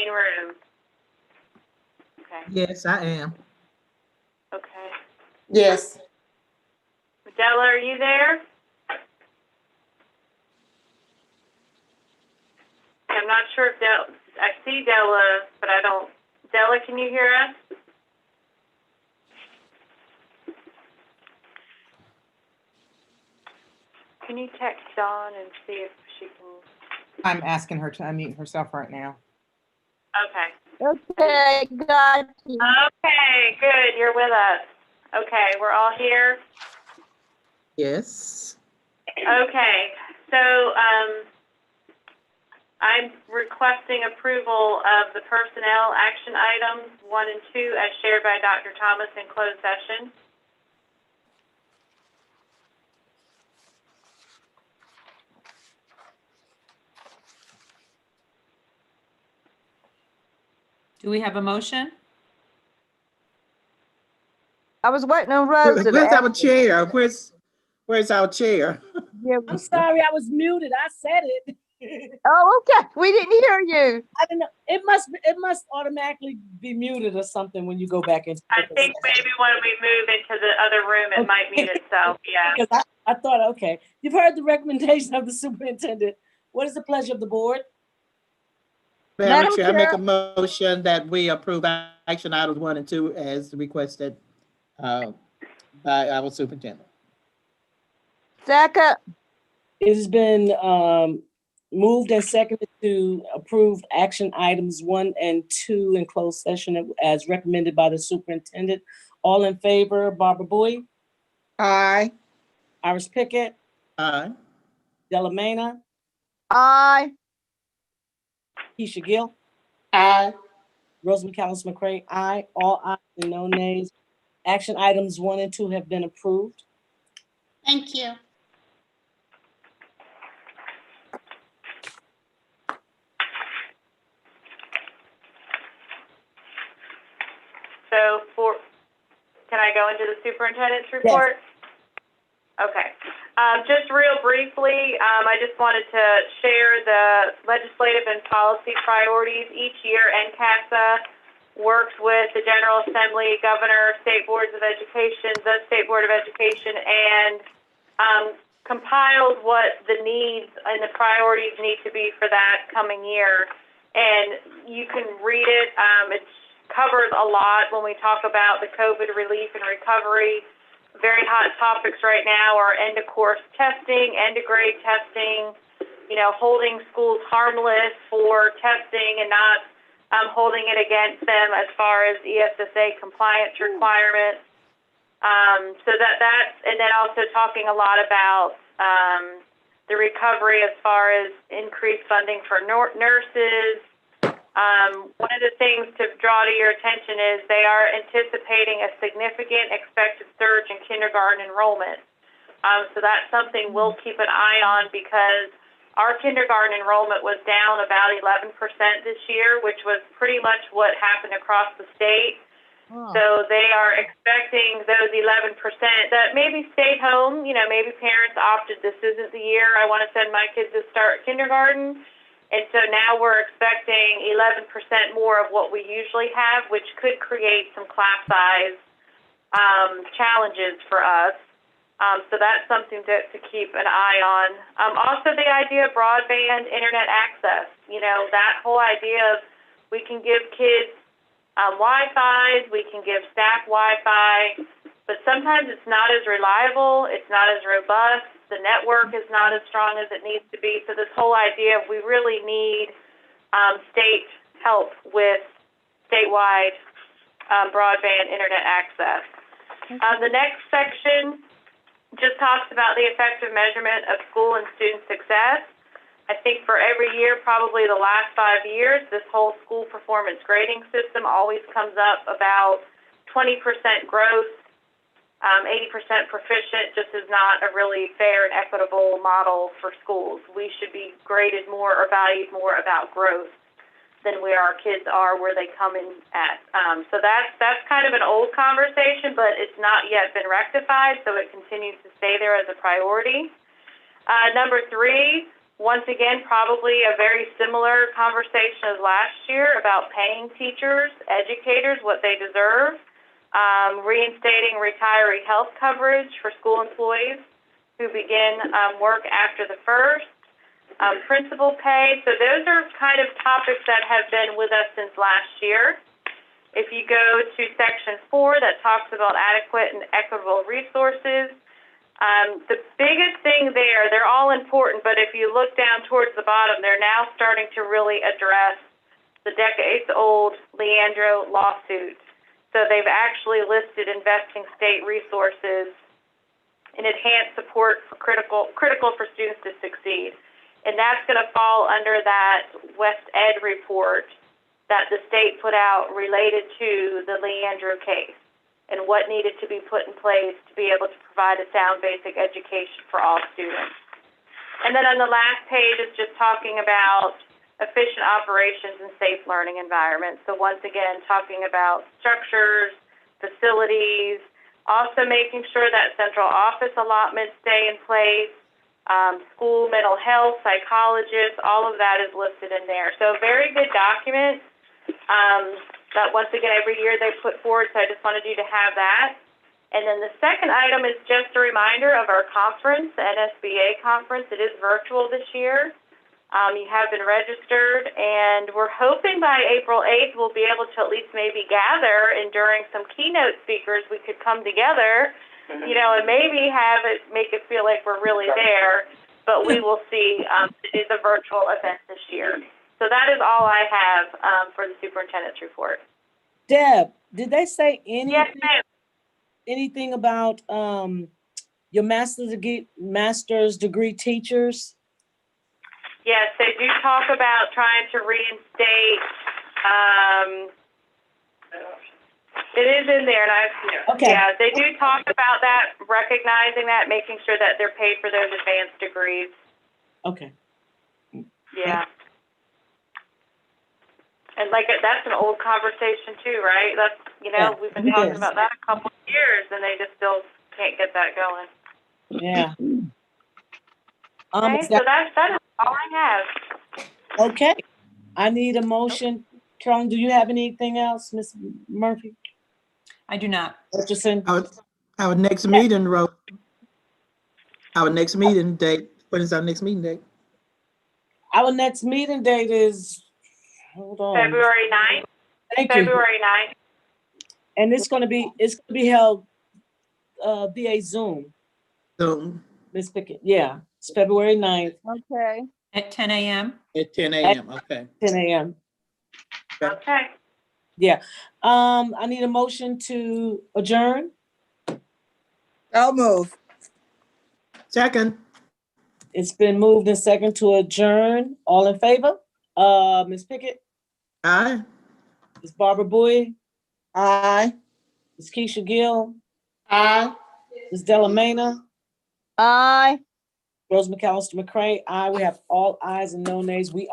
room? Okay. Yes, I am. Okay. Yes. Della, are you there? I'm not sure if I see Della, but I don't. Della, can you hear us? Can you text Dawn and see if she can? I'm asking her to unmute herself right now. Okay. Okay, got you. Okay, good. You're with us. Okay, we're all here. Yes. Okay, so I'm requesting approval of the personnel action items 1 and 2 as shared by Dr. Thomas in closed session. Do we have a motion? I was waiting on Rosa. Where's our chair? Where's our chair? Yeah. I'm sorry, I was muted. I said it. Oh, okay. We didn't hear you. I don't know. It must automatically be muted or something when you go back into. I think maybe when we move into the other room, it might mute itself. Yeah. Because I thought, okay, you've heard the recommendation of the superintendent. What is the pleasure of the board? Madam Chair, I make a motion that we approve action items 1 and 2 as requested by our superintendent. Second. It has been moved and seconded to approve action items 1 and 2 in closed session as recommended by the superintendent. All in favor, Barbara Bowie? Aye. Iris Pickett? Aye. Della Mena? Aye. Keisha Gill? Aye. Rosemary Callis McCray? Aye. All ayes and no nays. Action items 1 and 2 have been approved. Thank you. So can I go into the superintendent's report? Yes. Okay. Just real briefly, I just wanted to share the legislative and policy priorities. Each year, NCASA works with the General Assembly, Governor, State Boards of Education, the State Board of Education, and compiles what the needs and the priorities need to be for that coming year. And you can read it. It covers a lot when we talk about the COVID relief and recovery. Very hot topics right now are end-of-course testing, end-of-grade testing, holding schools harmless for testing and not holding it against them as far as ESSA compliance requirements. So that's, and then also talking a lot about the recovery as far as increased funding for nurses. One of the things to draw to your attention is they are anticipating a significant expected surge in kindergarten enrollment. So that's something we'll keep an eye on because our kindergarten enrollment was down about 11% this year, which was pretty much what happened across the state. Oh. So they are expecting those 11% that maybe stayed home. Maybe parents opted, this isn't the year I want to send my kids to start kindergarten. And so now we're expecting 11% more of what we usually have, which could create some class size challenges for us. So that's something to keep an eye on. Also the idea of broadband internet access, that whole idea of we can give kids Wi-Fi, we can give staff Wi-Fi, but sometimes it's not as reliable, it's not as robust, the network is not as strong as it needs to be. So this whole idea of we really need state help with statewide broadband internet access. The next section just talks about the effective measurement of school and student success. I think for every year, probably the last 5 years, this whole school performance grading system always comes up about 20% growth, 80% proficient just is not a really fair and equitable model for schools. We should be graded more or valued more about growth than where our kids are, where they come in at. So that's kind of an old conversation, but it's not yet been rectified, so it continues to stay there as a priority. Number 3, Once again, probably a very similar conversation as last year about paying teachers, educators what they deserve, reinstating retiree health coverage for school employees who begin work after the 1st, principal pay. So those are kind of topics that have been with us since last year. If you go to section 4 that talks about adequate and equitable resources, the biggest thing there, they're all important, but if you look down towards the bottom, they're now starting to really address the decades-old Leandro lawsuit. So they've actually listed investing state resources and enhanced support for critical for students to succeed. And that's going to fall under that West Ed report that the state put out related to the Leandro case and what needed to be put in place to be able to provide a sound basic education for all students. And then on the last page is just talking about efficient operations and safe learning environments. So once again, talking about structures, facilities, also making sure that central office allotments stay in place, school mental health, psychologists, all of that is listed in there. So a very good document that once again every year they put forward, so I just wanted you to have that. And then the second item is just a reminder of our conference, the NSBA conference. It is virtual this year. You have been registered, and we're hoping by April 8th we'll be able to at least maybe gather, and during some keynote speakers we could come together, you know, and maybe make it feel like we're really there, but we will see. It is a virtual event this year. So that is all I have for the superintendent's report. Deb, did they say anything? Yes, ma'am. Anything about your master's degree teachers? Yes, they do talk about trying to reinstate. It is in there, and Okay. Yeah, they do talk about that, recognizing that, making sure that they're paid for those advanced degrees. Okay. Yeah. And that's an old conversation too, right? That's, we've been talking about that a couple of years, and they just still can't get that going. Yeah. Okay, so that is all I have. Okay. I need a motion. Carolyn, do you have anything else, Ms. Murphy? I do not. Richardson? Our next meeting, our next meeting date. What is our next meeting date? Our next meeting date is, hold on. February 9th. Thank you. February 9th. And it's gonna be held via Zoom. Zoom. Ms. Pickett, yeah, it's February 9th. Okay. At 10 a.m.? At 10 a.m., okay. 10 a.m. Okay. Yeah. I need a motion to adjourn. I'll move. Second. It's been moved and second to adjourn. All in favor? Ms. Pickett? Aye. Ms. Barbara Bowie? Aye. Ms. Keisha Gill? Aye. Ms. Delamena? Aye. Rose McAllister McCray? Aye. We have all ayes and no nays. We